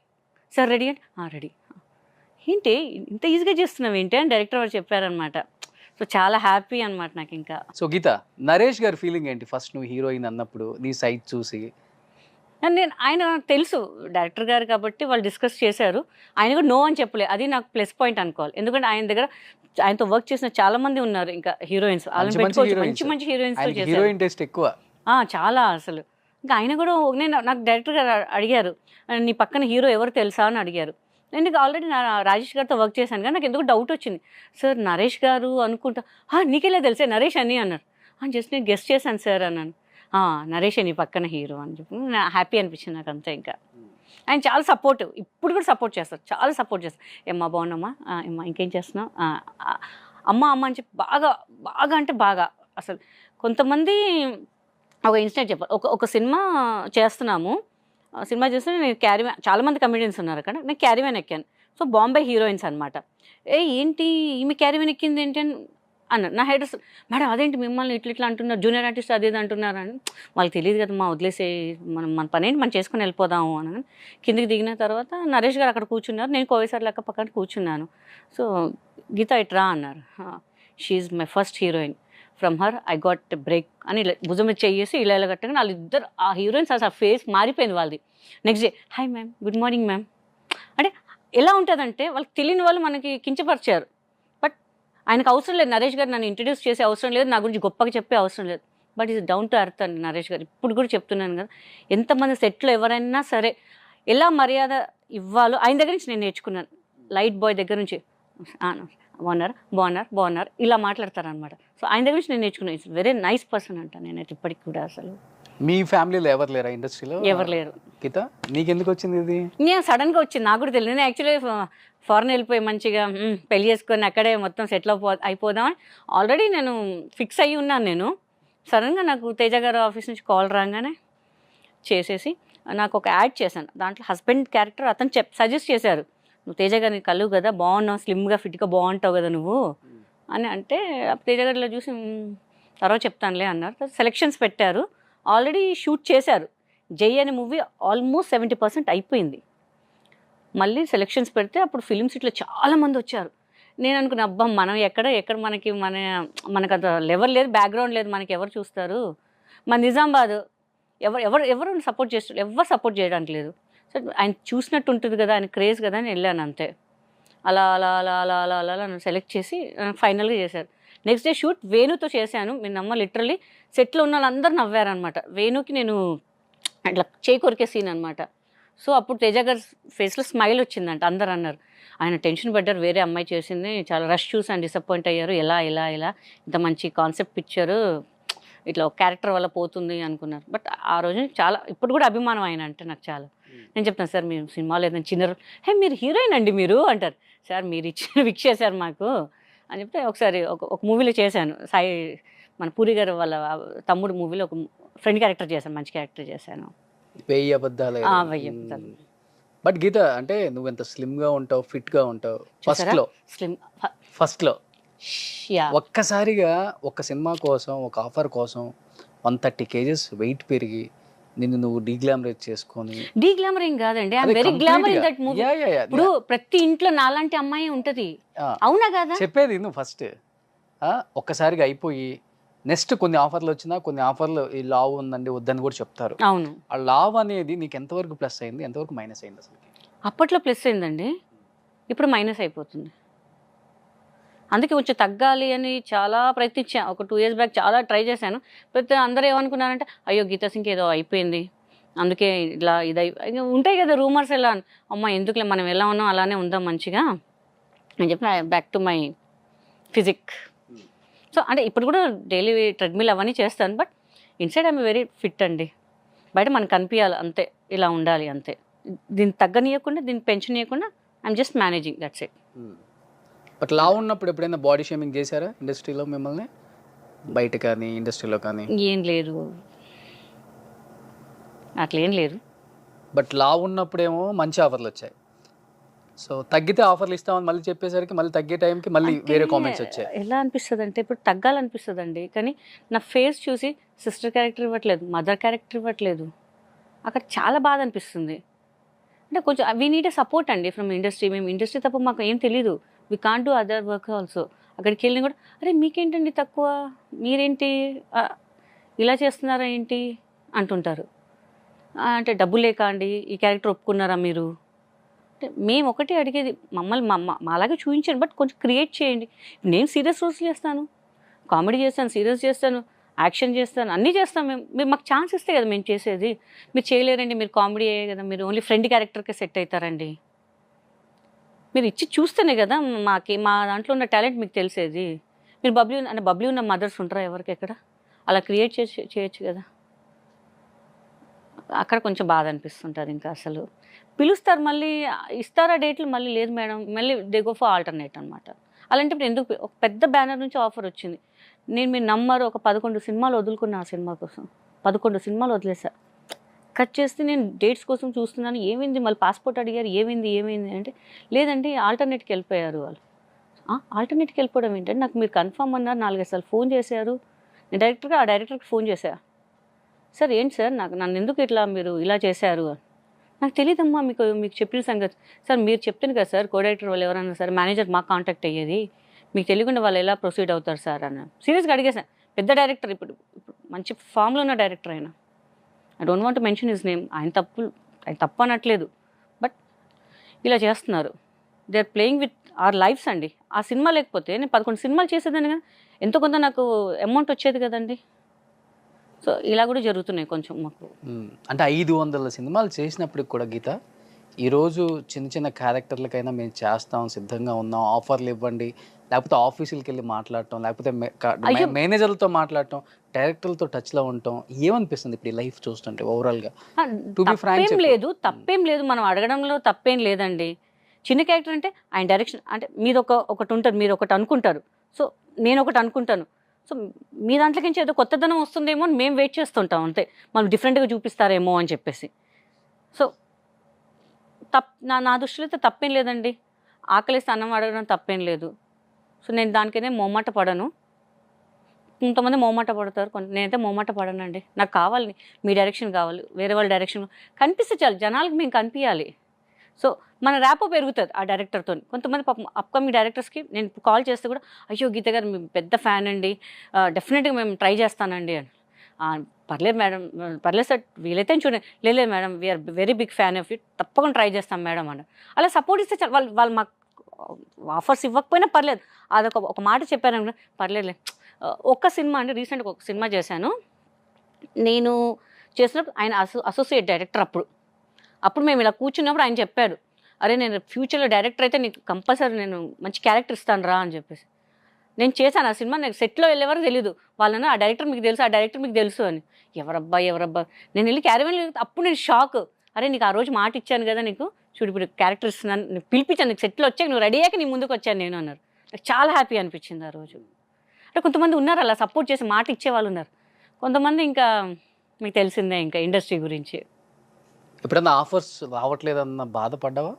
Speaker 2: సార్ రెడీ అంటే రెడీ. ఏంటి ఇంత ఈజీగా చేస్తున్నావు ఏంటి అని డైరెక్టర్ వారు చెప్పారనమాట. సో చాలా హ్యాపీ అనమాట నాకు ఇంకా.
Speaker 1: సో గీత, నరేష్ గారి ఫీలింగ్ ఏంటి ఫస్ట్ నువ్వు హీరోయిన్ అన్నప్పుడు నీ సైట్ చూసి?
Speaker 2: ఆయన నాకు తెలుసు డైరెక్టర్ గారు కాబట్టి వాళ్ళు డిస్కస్ చేశారు. ఆయన కూడా నో అని చెప్పలేదు. అది నాకు ప్లస్ పాయింట్ అనుకోవాలి. ఎందుకంటే ఆయన దగ్గర ఆయనతో వర్క్ చేసిన చాలా మంది ఉన్నారు ఇంకా హీరోయిన్స్. వాళ్ళని పెట్టుకోవచ్చు, మంచి మంచి హీరోయిన్స్
Speaker 1: హీరోయిన్ టేస్ట్ ఎక్కువ
Speaker 2: చాలా అసలు. ఇంకా ఆయన కూడా నాకు డైరెక్టర్ గారు అడిగారు, నీ పక్కన హీరో ఎవరు తెలుసా అని అడిగారు. నేను ఆల్రెడీ రాజేష్ గారితో వర్క్ చేశాను కానీ నాకు ఎందుకు డౌట్ వచ్చింది. సార్ నరేష్ గారు అనుకుంటా, నీకెలా తెలిసే నరేష్ అని అన్నారు. జస్ట్ నేను గెస్ట్ చేశాను సార్ అన్నాను. నరేష్ నీ పక్కన హీరో అని చెప్పి హ్యాపీ అనిపించింది నాకు అంతే. ఇంకా ఆయన చాలా సపోర్టివ్, ఇప్పుడు కూడా సపోర్ట్ చేస్తారు, చాలా సపోర్ట్ చేస్తారు. ఏమ్మా బాగున్నామ్మా, ఏమ్మా ఇంకేం చేస్తున్నావు, అమ్మ అని చెప్పి బాగా బాగా అంటే బాగా. అసలు కొంతమంది ఒక ఇన్సిడెంట్ చెప్పాలి. ఒక సినిమా చేస్తున్నాము, సినిమా చేస్తే నేను క్యారీమ్యాన్, చాలామంది కమెడియన్స్ ఉన్నారు అక్కడ, నేను క్యారీమ్యాన్ ఎక్కాను. సో బాంబే హీరోయిన్స్ అనమాట. ఏంటి ఈమె క్యారీమ్యాన్ ఎక్కింది ఏంటి అని అన్నారు. నా హెడ్ మేడం అదేంటి మిమ్మల్ని ఇట్లా అంటున్నారు, జూనియర్ ఆర్టిస్ట్ అది ఇది అంటున్నారు అని. వాళ్ళకి తెలియదు కదా మా, వదిలేసే మన పని ఏంటి మనం చేసుకుని వెళ్ళిపోదాము అని. కిందికి దిగిన తర్వాత నరేష్ గారు అక్కడ కూర్చున్నారు, నేను కోవేసారి లెక్క పక్కన కూర్చున్నాను. సో గీత ఇట్రా అన్నారు. She my first heroine, from her I got break అని ఇలా భుజం మీద చేసి ఇలా కట్టగానే వాళ్ళిద్దరు ఆ హీరోయిన్స్ అసలు ఫేస్ మారిపోయింది వాళ్ళది. Next day hi ma'am, good morning ma'am. అంటే ఎలా ఉంటుందంటే వాళ్ళకి తెలియని వాళ్ళు మనకి కించపరిచారు. బట్ ఆయనకు అవసరం లేదు, నరేష్ గారు నన్ను ఇంట్రడ్యూస్ చేసే అవసరం లేదు, నా గురించి గొప్పగా చెప్పే అవసరం లేదు. బట్ ఇది డౌన్ టు ఎర్త్ అండి నరేష్ గారు. ఇప్పుడు కూడా చెప్తున్నాను కదా, ఎంతమంది సెట్లో ఎవరైనా సరే ఎలా మర్యాద ఇవ్వాలో ఆయన దగ్గర నుంచి నేను నేర్చుకున్నాను. లైట్ బాయ్ దగ్గర నుంచి బాగున్నారు ఇలా మాట్లాడతారనమాట. సో ఆయన దగ్గర నుంచి నేను నేర్చుకున్నాను. ఇట్స్ వెరీ నైస్ పర్సన్ అంట నేనైతే ఇప్పటికి కూడా. అసలు
Speaker 1: మీ ఫ్యామిలీలో ఎవరు లేరా ఇండస్ట్రీలో?
Speaker 2: ఎవరు లేరు.
Speaker 1: గీత నీకెందుకు వచ్చింది ఇది?
Speaker 2: నేను సడన్గా వచ్చింది, నాకు కూడా తెలియదు. నేను యాక్చువల్లీ ఫారెన్ వెళ్ళిపోయి మంచిగా పెళ్లి చేసుకొని అక్కడే మొత్తం సెటిల్ అయిపోదామని ఆల్రెడీ నేను ఫిక్స్ అయ్యి ఉన్నాను. నేను సడన్గా నాకు తేజ గారు ఆఫీస్ నుంచి కాల్ రాగానే చేసేసి నాకు ఒక యాడ్ చేశాను. దాంట్లో హస్బెండ్ క్యారెక్టర్ అతను సజెస్ట్ చేశారు, నువ్వు తేజ గారిని కలువు కదా, బాగున్నావు, స్లిమ్గా ఫిట్గా బాగుంటావు కదా నువ్వు అని అంటే, తేజ గారిలో చూసి తర్వాత చెప్తానులే అన్నారు. సెలెక్షన్స్ పెట్టారు, ఆల్రెడీ షూట్ చేశారు. జై అనే మూవీ ఆల్మోస్ట్ 70% అయిపోయింది. మళ్ళీ సెలెక్షన్స్ పెడితే అప్పుడు ఫిలిం సిటీలో చాలామంది వచ్చారు. నేను అనుకున్నా అబ్బా మనం ఎక్కడ మనకు అంత లెవెల్ లేదు, బ్యాక్గ్రౌండ్ లేదు, మనకి ఎవరు చూస్తారు. మన నిజామాబాద్ ఎవరు సపోర్ట్ చేస్తారు, ఎవరు సపోర్ట్ చేయడానికి లేదు. సో ఆయన చూసినట్టు ఉంటుంది కదా, ఆయన క్రేజ్ కదా అని వెళ్ళాను అంతే. అలా అలా అలా అలా అలా అలా నన్ను సెలెక్ట్ చేసి ఫైనల్గా చేశారు. నెక్స్ట్ డే షూట్ వేణుతో చేశాను. మీరు నమ్మ లిటరల్లీ సెట్లో ఉన్న వాళ్ళందరూ నవ్వారనమాట. వేణుకి నేను అట్లా చేయి కొరికే సీన్ అనమాట. సో అప్పుడు తేజ గారి ఫేస్లో స్మైల్ వచ్చిందంట. అందరు అన్నారు ఆయన టెన్షన్ పడ్డారు, వేరే అమ్మాయి చేసింది చాలా రష్ చూసి ఆయన డిసప్పాయింట్ అయ్యారు, ఎలా ఇంత మంచి కాన్సెప్ట్ పిక్చరు ఇట్లా ఒక క్యారెక్టర్ వల్ల పోతుంది అనుకున్నారు. బట్ ఆ రోజు చాలా ఇప్పుడు కూడా అభిమానం ఆయన అంటే నాకు చాలా. నేను చెప్తాను సార్ మీరు సినిమాలో ఏదైనా చిన్న మీరు హీరోయిన్ అండి మీరు అంటారు. సార్ మీరు ఇచ్చిన విక్ చేశారు మాకు అని చెప్తే ఒకసారి ఒక మూవీలో చేశాను. సాయి మన పూరి గారు వాళ్ళ తమ్ముడు మూవీలో ఒక ఫ్రెండ్ క్యారెక్టర్ చేశాను, మంచి క్యారెక్టర్ చేశాను.
Speaker 1: 1000 అబద్ధాలు. బట్ గీత అంటే నువ్వు ఎంత స్లిమ్గా ఉంటావు, ఫిట్గా ఉంటావు. ఫస్ట్లో ఒక్కసారిగా ఒక సినిమా కోసం, ఒక ఆఫర్ కోసం 130 kgs వెయిట్ పెరిగి నిన్ను నువ్వు డీగ్లామరేజ్ చేసుకొని.
Speaker 2: డీగ్లామరింగ్ కాదండి, I am very glamour in that movie. ఇప్పుడు ప్రతి ఇంట్లో నాలాంటి అమ్మాయి ఉంటది, అవునా కదా
Speaker 1: చెప్పేది నువ్వు. ఫస్ట్ ఒక్కసారిగా అయిపోయి నెక్స్ట్ కొన్ని ఆఫర్లు వచ్చినా కొన్ని ఆఫర్లు ఈ లావ్ ఉందండి వద్దని కూడా చెప్తారు.
Speaker 2: అవును,
Speaker 1: ఆ లావ్ అనేది నీకు ఎంతవరకు ప్లస్ అయింది, ఎంతవరకు మైనస్ అయింది? అసలు
Speaker 2: అప్పట్లో ప్లస్ అయిందండి, ఇప్పుడు మైనస్ అయిపోతుంది. అందుకే కొంచెం తగ్గాలి అని చాలా ప్రయత్నించాను. ఒక 2 years బ్యాక్ చాలా ట్రై చేశాను. ప్రతి అందరూ ఏమనుకున్నారంటే అయ్యో గీతా సింగ్ ఏదో అయిపోయింది అందుకే ఇలా ఉంటాయి కదా రూమర్స్. ఎలా అమ్మ ఎందుకులే మనం ఎలా ఉన్నాం అలానే ఉందాం మంచిగా అని చెప్పి back to my physique. So అంటే ఇప్పుడు కూడా డైలీ ట్రెడ్మిల్ అవన్నీ చేస్తాను. But inside I'm very fit అండి. బయట మనకు కనిపించాలి అంతే, ఇలా ఉండాలి అంతే. దీన్ని తగ్గనీయకుండా దీన్ని పెంచనీయకుండా I'm just managing, that's it.
Speaker 1: But లా ఉన్నప్పుడు ఎప్పుడైనా బాడీ షేమింగ్ చేశారా ఇండస్ట్రీలో మిమ్మల్ని, బయట కానీ ఇండస్ట్రీలో కానీ?
Speaker 2: ఏం లేదు, అట్లేం లేదు.
Speaker 1: బట్ లా ఉన్నప్పుడేమో మంచి ఆఫర్లు వచ్చాయి, సో తగ్గితే ఆఫర్లు ఇస్తామని మళ్ళీ చెప్పేసరికి మళ్ళీ తగ్గే టైంకి మళ్ళీ వేరే కామెంట్స్ వచ్చాయి.
Speaker 2: ఎలా అనిపిస్తుంది అంటే ఇప్పుడు తగ్గాలనిపిస్తుంది అండి, కానీ నా ఫేస్ చూసి సిస్టర్ క్యారెక్టర్ ఇవ్వట్లేదు, మదర్ క్యారెక్టర్ ఇవ్వట్లేదు, అక్కడ చాలా బాధ అనిపిస్తుంది. అంటే కొంచెం వీ నీడ్ ఎ సపోర్ట్ అండి ఫ్రమ్ ఇండస్ట్రీ. మేము ఇండస్ట్రీ తప్ప మాకు ఏం తెలీదు, we can't do other work also. అక్కడికి వెళ్ళిన కూడా అరే మీకేంటండి తక్కువ, మీరేంటి ఇలా చేస్తున్నారా ఏంటి అంటుంటారు. అంటే డబ్బు లేక అండి ఈ క్యారెక్టర్ ఒప్పుకున్నారా మీరు అంటే మేము ఒకటే అడిగేది, మమ్మల్ని అలాగే చూపించండి, బట్ కొంచెం క్రియేట్ చేయండి. నేను సీరియస్ రోల్స్ చేస్తాను, కామెడీ చేస్తాను, సీరియస్ చేస్తాను, యాక్షన్ చేస్తాను, అన్నీ చేస్తాను. మీరు మాకు ఛాన్స్ ఇస్తే కదా మేము చేసేది. మీరు చేయలేరండి, మీరు కామెడీ అయ్యే కదా, మీరు ఓన్లీ ఫ్రెండ్ క్యారెక్టర్కే సెట్ అవుతారండి. మీరు ఇచ్చి చూస్తేనే కదా మా దాంట్లో ఉన్న టాలెంట్ మీకు తెలిసేది. మీరు బబ్లీ ఉన్న మదర్స్ ఉంటారా ఎవరికి ఎక్కడ, అలా క్రియేట్ చేయొచ్చు కదా. అక్కడ కొంచెం బాధ అనిపిస్తుంటుంది. ఇంకా అసలు పిలుస్తారు, మళ్ళీ ఇస్తారా డేట్లు, మళ్ళీ లేదు మేడం, మళ్ళీ దే గో ఫర్ ఆల్టర్నేట్ అనమాట. అలాంటప్పుడు ఎందుకు, ఒక పెద్ద బ్యానర్ నుంచి ఆఫర్ వచ్చింది, మీరు నమ్మరు, ఒక 11 సినిమాలు వదులుకున్నా ఆ సినిమా కోసం. 11 సినిమాలు వదిలేసా, కట్ చేస్తే నేను డేట్స్ కోసం చూస్తున్నాను. ఏమైంది మళ్ళీ పాస్పోర్ట్ అడిగారు, ఏమైంది అంటే లేదండి ఆల్టర్నేట్కి వెళ్ళిపోయారు వాళ్ళు. ఆల్టర్నేట్కి వెళ్ళిపోవడం ఏంటంటే, నాకు మీరు కన్ఫర్మ్ అన్నారు, 4-5 సార్లు ఫోన్ చేశారు. నేను డైరెక్టర్కి ఫోన్ చేశా, సార్ ఏంటి సార్ నన్ను ఎందుకు ఇట్లా మీరు ఇలా చేశారు, నాకు తెలియదమ్మా మీకు చెప్పిన సంగతి. సార్ మీరు చెప్తాను కదా సార్, కో డైరెక్టర్ వాళ్ళు ఎవరన్నా సార్, మేనేజర్ మాకు కాంటాక్ట్ అయ్యేది, మీకు తెలియకుండా వాళ్ళు ఎలా ప్రొసీడ్ అవుతారు సార్ అన్న. సీరియస్గా అడిగేసాను. పెద్ద డైరెక్టర్, ఇప్పుడు మంచి ఫామ్లో ఉన్న డైరెక్టర్ ఆయన. I don't want mention his name. ఆయన తప్పు అనట్లేదు, బట్ ఇలా చేస్తున్నారు. They are playing with our lives అండి. ఆ సినిమా లేకపోతే నేను 11 సినిమాలు చేసేదాన్ని కదా, ఎంతో కొంత నాకు అమౌంట్ వచ్చేది కదండి. సో ఇలా కూడా జరుగుతున్నాయి కొంచెం మాకు.
Speaker 1: అంటే 500 సినిమాలు చేసినప్పటికి కూడా గీత, ఈరోజు చిన్న చిన్న క్యారెక్టర్లకైనా మేము చేస్తాం, సిద్ధంగా ఉన్నాం, ఆఫర్లు ఇవ్వండి, లేకపోతే ఆఫీసులకి వెళ్ళి మాట్లాడటం, లేకపోతే మేనేజర్లతో మాట్లాడటం, డైరెక్టర్లతో టచ్లో ఉండటం, ఏమనిపిస్తుంది ఇప్పుడు ఈ లైఫ్ చూస్తుంటే ఓవరాల్గా?
Speaker 2: తప్పేం లేదు, మనం అడగడంలో తప్పేం లేదండి. చిన్న క్యారెక్టర్ అంటే ఆయన డైరెక్షన్, అంటే మీరు ఒకటి ఉంటుంది, మీరు ఒకటి అనుకుంటారు, సో నేను ఒకటి అనుకుంటాను. సో మీ దాంట్లోకించి ఏదో కొత్తదనం వస్తుందేమో అని మేము వెయిట్ చేస్తుంటాం అంతే, మనం డిఫరెంట్గా చూపిస్తారేమో అని చెప్పేసి. సో నా దృష్టిలో అయితే తప్పేం లేదండి, ఆకలిస్తే అన్నం అడగడం తప్పేం లేదు. సో నేను దానికైనా మొహమాట పడను. కొంతమంది మొహమాట పడతారు, నేనైతే మొహమాట పడనండి. నాకు కావాలి, మీ డైరెక్షన్ కావాలి, వేరే వాళ్ళ డైరెక్షన్ కనిపిస్తే చాలు, జనాలకు మేము కనిపించాలి. సో మన ర్యాపో పెరుగుతుంది ఆ డైరెక్టర్తో. కొంతమంది పాపం అప్కమింగ్ డైరెక్టర్స్కి నేను కాల్ చేస్తే కూడా, అయ్యో గీత గారు మేము పెద్ద ఫ్యాన్ అండి, డెఫినెట్గా మేము ట్రై చేస్తానండి అని. పర్లేదు మేడం, పర్లేదు సార్, వీలైతే చూడండి, లేదు madam we are very big fan of it, తప్పకుండా ట్రై చేస్తాం మేడం అని అలా సపోర్ట్ ఇస్తే చాలు. వాళ్ళు మాకు ఆఫర్స్ ఇవ్వకపోయినా పర్లేదు, ఒక మాట చెప్పాను పర్లేదులే. ఒక్క సినిమా అంటే రీసెంట్గా ఒక సినిమా చేశాను నేను, చేసినప్పుడు ఆయన అసోసియేట్ డైరెక్టర్. అప్పుడు మేము ఇలా కూర్చున్నప్పుడు ఆయన చెప్పారు, అరే నేను ఫ్యూచర్లో డైరెక్టర్ అయితే నీకు కంపల్సరీ నేను మంచి క్యారెక్టర్ ఇస్తాను రా అని చెప్పేసి. నేను చేశాను ఆ సినిమా, నాకు సెట్లో వెళ్ళేవారు తెలియదు, వాళ్ళని ఆ డైరెక్టర్ మీకు తెలుసు, ఆ డైరెక్టర్ మీకు తెలుసు అని. ఎవరబ్బా నేను వెళ్ళి క్యారవెన్, అప్పుడు నేను షాక్, అరే నీకు ఆ రోజు మాట ఇచ్చాను కదా, నీకు చూడు ఇప్పుడు క్యారెక్టర్ ఇస్తున్నాను, నీకు పిలిపించాను, నీకు సెట్లో వచ్చాక నువ్వు రెడీ అయ్యాక నీ ముందుకు వచ్చాను నేను అన్నారు. నాకు చాలా హ్యాపీ అనిపించింది ఆ రోజు. అంటే కొంతమంది ఉన్నారు అలా సపోర్ట్ చేసి మాట ఇచ్చే వాళ్ళు ఉన్నారు, కొంతమంది ఇంకా మీకు తెలిసిందే ఇంకా ఇండస్ట్రీ గురించి.
Speaker 1: ఎప్పుడన్నా ఆఫర్స్ రావట్లేదన్న బాధపడ్డావా?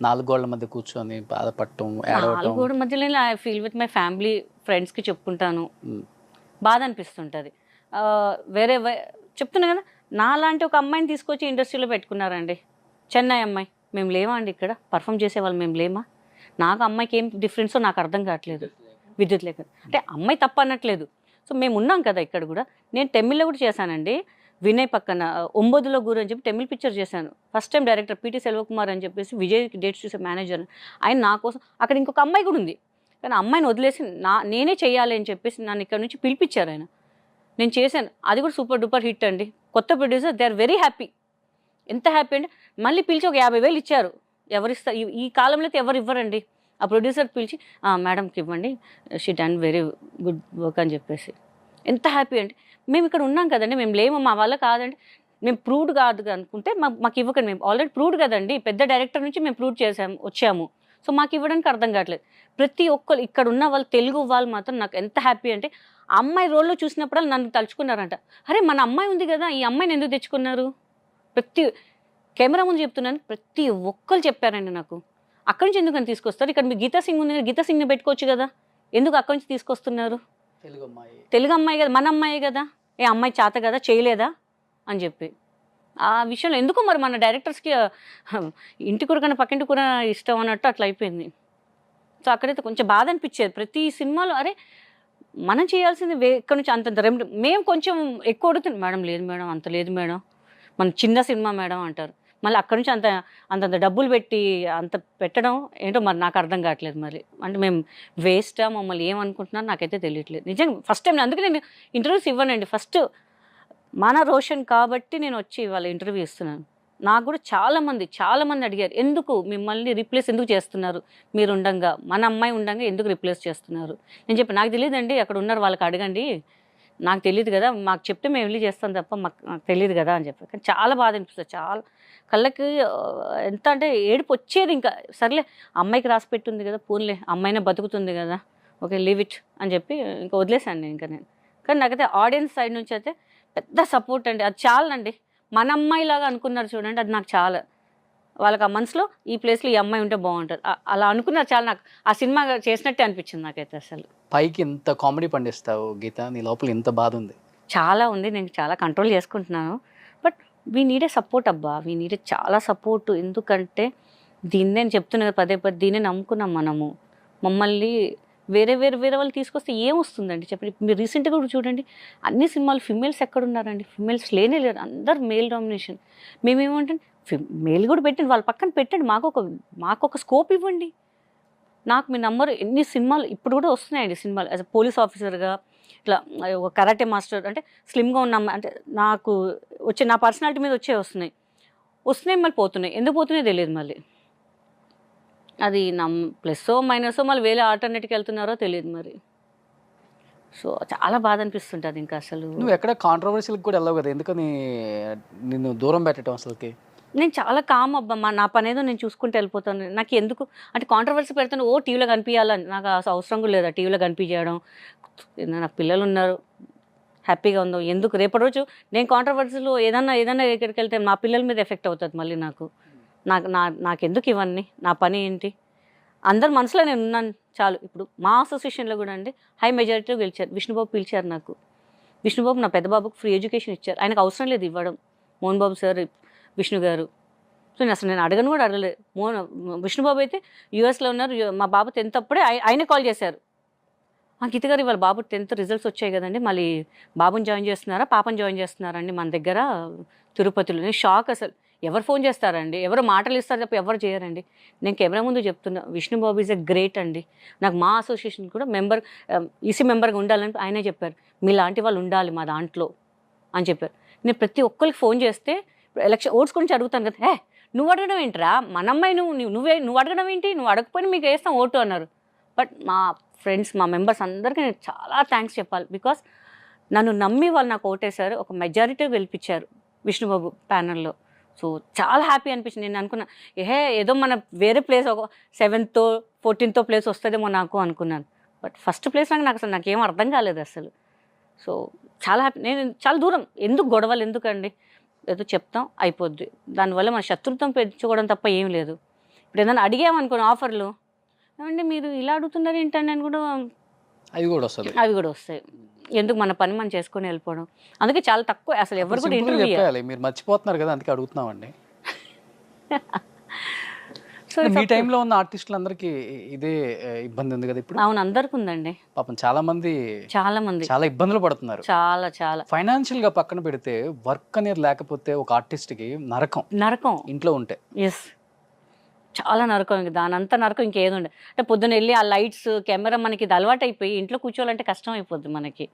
Speaker 1: 4 గోళ్ల మధ్య కూర్చొని బాధపడటం,
Speaker 2: 4 గోళ్ల మధ్యలో I feel with my family, ఫ్రెండ్స్కి చెప్పుకుంటాను, బాధ అనిపిస్తుంటుంది. వేరే చెప్తున్నా కదా, నాలాంటి ఒక అమ్మాయిని తీసుకొచ్చి ఇండస్ట్రీలో పెట్టుకున్నారండి, చెన్నై అమ్మాయి. మేము లేమా అండి ఇక్కడ పర్ఫామ్ చేసేవాళ్ళు, మేము లేమా? నాకు అమ్మాయికి ఏం డిఫరెన్సో నాకు అర్థం కావట్లేదు, విద్యుత్ లేక. అంటే అమ్మాయి తప్ప అనట్లేదు, సో మేము ఉన్నాం కదా ఇక్కడ కూడా. నేను తమిళ్లో కూడా చేశానండి, వినయ్ పక్కన 9లో గురు అని చెప్పి తమిళ్ పిక్చర్ చేశాను. First time director P T Selvakumar అని చెప్పేసి విజయ్కి డేట్స్ చూసే మేనేజర్, ఆయన నా కోసం. అక్కడ ఇంకొక అమ్మాయి కూడా ఉంది, కానీ అమ్మాయిని వదిలేసి నేనే చేయాలి అని చెప్పేసి నన్ను ఇక్కడ నుంచి పిలిపించారు ఆయన. నేను చేశాను, అది కూడా సూపర్ డూపర్ హిట్ అండి. కొత్త producer, they are very happy. ఎంత హ్యాపీ అంటే మళ్ళీ పిలిచి ఒక 50,000 ఇచ్చారు. ఎవరిస్తారు ఈ కాలంలో అయితే ఎవరు ఇవ్వరండి. ఆ ప్రొడ్యూసర్ పిలిచి మేడంకి ఇవ్వండి, she done very good work అని చెప్పేసి. ఎంత హ్యాపీ అంటే మేము ఇక్కడ ఉన్నాం కదండి, మేము లేము, మా వల్ల కాదండి. మేము ప్రూవ్డ్ కాదు అనుకుంటే మాకు ఇవ్వకండి, మేము ఆల్రెడీ ప్రూవ్డ్ కదండి, పెద్ద డైరెక్టర్ నుంచి మేము ప్రూవ్ వచ్చాము. సో మాకు ఇవ్వడానికి అర్థం కావట్లేదు. ప్రతి ఒక్కరు ఇక్కడ ఉన్న వాళ్ళు, తెలుగు వాళ్ళు మాత్రం నాకు ఎంత హ్యాపీ అంటే, ఆ అమ్మాయి రోల్లో చూసినప్పుడు నన్ను తలుచుకున్నారంట. అరే మన అమ్మాయి ఉంది కదా, ఈ అమ్మాయిని ఎందుకు తెచ్చుకున్నారు? ప్రతి కెమెరా ముందు చెప్తున్నాను, ప్రతి ఒక్కరు చెప్పారండి నాకు. అక్కడి నుంచి ఎందుకని తీసుకొస్తారు? ఇక్కడ మీ గీతా సింగ్ ఉంది, గీతా సింగ్ని పెట్టుకోవచ్చు కదా, ఎందుకు అక్కడి నుంచి తీసుకొస్తున్నారు? తెలుగు అమ్మాయి కదా, మన అమ్మాయి కదా, ఏ అమ్మాయి చేత కదా, చేయలేదా అని చెప్పి. ఆ విషయంలో ఎందుకో మరి మన డైరెక్టర్స్కి ఇంటి కూర కన్నా పక్కింటి కూర ఇష్టం అన్నట్టు అట్లా అయిపోయింది. సో అక్కడైతే కొంచెం బాధ అనిపించేది. ప్రతి సినిమాలో అరే మనం చేయాల్సింది ఇక్కడ నుంచి అంతంత మేము కొంచెం ఎక్కువ అడుగుతుంది, మేడం లేదు మేడం, అంత లేదు మేడం, మన చిన్న సినిమా మేడం అంటారు. మళ్ళీ అక్కడ నుంచి అంతంత డబ్బులు పెట్టి అంత పెట్టడం ఏంటో మరి నాకు అర్థం కావట్లేదు. మరి అంటే మేము వేస్టా, మమ్మల్ని ఏమనుకుంటున్నారో నాకైతే తెలియట్లేదు నిజంగా. ఫస్ట్ టైం అందుకే నేను ఇంటర్వ్యూస్ ఇవ్వనండి. ఫస్ట్ మన రోషన్ కాబట్టి నేను వచ్చి ఇవాళ ఇంటర్వ్యూ ఇస్తున్నాను. నాకు కూడా చాలామంది అడిగారు, ఎందుకు మిమ్మల్ని రీప్లేస్ ఎందుకు చేస్తున్నారు, మీరు ఉండంగా, మన అమ్మాయి ఉండంగా ఎందుకు రీప్లేస్ చేస్తున్నారు? నేను చెప్పి నాకు తెలియదండి, అక్కడ ఉన్నారు వాళ్ళకి అడగండి, నాకు తెలియదు కదా, మాకు చెప్తే మేము వెళ్ళి చేస్తాం తప్ప నాకు తెలియదు కదా అని చెప్పి. కానీ చాలా బాధ అనిపిస్తుంది, చాలా కళ్ళకి ఎంత అంటే ఏడుపు వచ్చేది. ఇంకా సర్లే అమ్మాయికి రాసి పెట్టుంది కదా, పోన్లే అమ్మాయినే బతుకుతుంది కదా, ఓకే లీవ్ ఇట్ అని చెప్పి ఇంకా వదిలేశాను నేను. కానీ నాకైతే ఆడియన్స్ సైడ్ నుంచి అయితే పెద్ద సపోర్ట్ అండి, అది చాలండి. మన అమ్మాయిలాగా అనుకున్నారు చూడండి, అది నాకు చాలా. వాళ్ళకి ఆ మనసులో ఈ ప్లేస్లో ఈ అమ్మాయి ఉంటే బాగుంటుంది అలా అనుకున్నారు చాలా. నాకు ఆ సినిమా చేసినట్టే అనిపించింది నాకైతే. అసలు
Speaker 1: పైకి ఇంత కామెడీ పండిస్తావు గీత, నీ లోపల ఇంత బాధ ఉంది.
Speaker 2: చాలా ఉంది, నేను చాలా కంట్రోల్ చేసుకుంటున్నాను. బట్ వీ నీడే సపోర్ట్ అబ్బా, వీ నీడే చాలా సపోర్ట్. ఎందుకంటే దీన్నే నేను చెప్తున్నా పదే దీన్నే నమ్ముకున్నాం మనము. మమ్మల్ని వేరే వాళ్ళు తీసుకొస్తే ఏమొస్తుందండి చెప్పండి. మీరు రీసెంట్గా కూడా చూడండి, అన్ని సినిమాలు ఫిమేల్స్ ఎక్కడున్నారండి? ఫిమేల్స్ లేనే లేరు, అందరు మేల్ డామినేషన్. మేమేమంటే మేల్ కూడా పెట్టండి, వాళ్ళ పక్కన పెట్టండి, మాకు ఒక స్కోప్ ఇవ్వండి. నాకు మీ నంబర్ ఎన్ని సినిమాలు ఇప్పుడు కూడా వస్తున్నాయండి సినిమాలు. యాజ్ అ పోలీస్ ఆఫీసర్గా ఇట్లా ఒక కరాటే మాస్టర్ అంటే స్లిమ్గా ఉన్న అంటే నాకు వచ్చే నా పర్సనాలిటీ మీద వస్తున్నాయి మళ్ళీ పోతున్నాయి. ఎందుకు పోతున్నాయో తెలియదు. మళ్ళీ అది ప్లస్సో మైనసో మళ్ళీ వేరే ఆల్టర్నేట్కి వెళ్తున్నారో తెలియదు మరి. సో చాలా బాధ అనిపిస్తుంటుంది. ఇంకా అసలు
Speaker 1: నువ్వు ఎక్కడ కాంట్రవర్సీలకు కూడా వెళ్ళవు కదా, ఎందుకని నిన్ను దూరం పెట్టడం? అసలుకి
Speaker 2: నేను చాలా కామ్ అబ్బా, నా పని ఏదో నేను చూసుకుంటూ వెళ్ళిపోతాను. నాకు ఎందుకు అంటే కాంట్రవర్సీ పెడతాను, టీవీలో కనిపించాలని నాకు అవసరం కూడా లేదా టీవీలో కనిపించడం. నాకు పిల్లలు ఉన్నారు, హ్యాపీగా ఉందో ఎందుకు రేపటి రోజు నేను కాంట్రవర్సీలో ఏదన్నా ఎక్కడికి వెళ్తే మా పిల్లల మీద ఎఫెక్ట్ అవుతుంది మళ్ళీ. నాకెందుకు ఇవన్నీ, నా పని ఏంటి? అందరి మనసులో నేను ఉన్నాను చాలు. ఇప్పుడు మా అసోసియేషన్లో కూడా అండి హై మెజారిటీలో గెలిచారు. విష్ణుబాబు పిలిచారు నాకు. విష్ణుబాబు నా పెద్ద బాబుకు ఫ్రీ ఎడ్యుకేషన్ ఇచ్చారు. ఆయనకు అవసరం లేదు ఇవ్వడం, మోహన్ బాబు సార్, విష్ణు గారు. సో నేను అడగను కూడా అడగలేదు. విష్ణుబాబు అయితే యూఎస్లో ఉన్నారు. మా బాబు 10th అప్పుడే ఆయనే కాల్ చేశారు, గీత గారు ఇవాళ బాబు 10th రిజల్ట్స్ వచ్చాయి కదండి, మళ్ళీ బాబుని జాయిన్ చేస్తున్నారా పాపని జాయిన్ చేస్తున్నారండి మన దగ్గర తిరుపతిలో. నేను షాక్ అసలు. ఎవరు ఫోన్ చేస్తారండి, ఎవరు మాటలు ఇస్తారు తప్ప ఎవరు చేయరండి. నేను కెమెరా ముందు చెప్తున్నా, విష్ణుబాబు ఈజ్ ఎ గ్రేట్ అండి. నాకు మా అసోసియేషన్ కూడా ఈసీ మెంబర్గా ఉండాలని ఆయనే చెప్పారు, మీలాంటి వాళ్ళు ఉండాలి మా దాంట్లో అని చెప్పారు. నేను ప్రతి ఒక్కరికి ఫోన్ చేస్తే ఎలక్షన్ ఓట్స్ గురించి అడుగుతాను కదా, నువ్వు అడగడం ఏంటిరా, మన అమ్మాయి నువ్వు అడగడం ఏంటి, నువ్వు అడగకపోయినా మీకు వేస్తాం ఓటు అన్నారు. బట్ మా ఫ్రెండ్స్, మా మెంబర్స్ అందరికీ నేను చాలా థ్యాంక్స్ చెప్పాలి. బికాస్ నన్ను నమ్మి వాళ్ళు నాకు ఓటేశారు, ఒక మెజారిటీ గెలిపించారు విష్ణుబాబు ప్యానల్లో. సో చాలా హ్యాపీ అనిపించింది. నేను అనుకున్నా ఏదో మన వేరే ప్లేస్ ఒక 7th 14th ప్లేస్ వస్తుందేమో నాకు అనుకున్నాను. బట్ ఫస్ట్ ప్లేస్ నాకు అసలు నాకేం అర్థం కాలేదు అసలు. సో చాలా హ్యాపీ. నేను చాలా దూరం, ఎందుకు గొడవలు ఎందుకండి, ఏదో చెప్తాం అయిపోద్ది, దానివల్ల మన శత్రుత్వం పెంచుకోవడం తప్ప ఏం లేదు. ఇప్పుడు ఏదైనా అడిగామనుకోండి ఆఫర్లు, ఏమంటే మీరు ఇలా అడుగుతున్నారు ఏంటండి అని కూడా అవి కూడా వస్తాయి. ఎందుకు మన పని మనం చేసుకొని వెళ్ళిపోవడం. అందుకే చాలా తక్కువ అసలు ఎవరు కూడా ఇంటర్వ్యూ.
Speaker 1: మీరు మర్చిపోతున్నారు కదా, అందుకే అడుగుతున్నామండి. సో మీ టైంలో ఉన్న ఆర్టిస్టులందరికీ ఇదే ఇబ్బంది ఉంది కదా ఇప్పుడు?
Speaker 2: అవును, అందరికీ ఉందండి పాపం.
Speaker 1: చాలా మంది చాలా ఇబ్బందులు పడుతున్నారు.
Speaker 2: చాలా
Speaker 1: ఫైనాన్షియల్ గా పక్కన పెడితే వర్క్ అనేది లేకపోతే ఒక ఆర్టిస్ట్ కి నరకం ఇంట్లో ఉంటే.
Speaker 2: ఎస్, చాలా నరకం. ఇంక దానంతా నరకం ఇంకేది ఉండే. అంటే పొద్దున్న వెళ్ళి ఆ లైట్స్ కెమెరా మనకి ఇది అలవాటు అయిపోయి ఇంట్లో కూర్చోవాలంటే కష్టం అయిపోద్ది మనకి.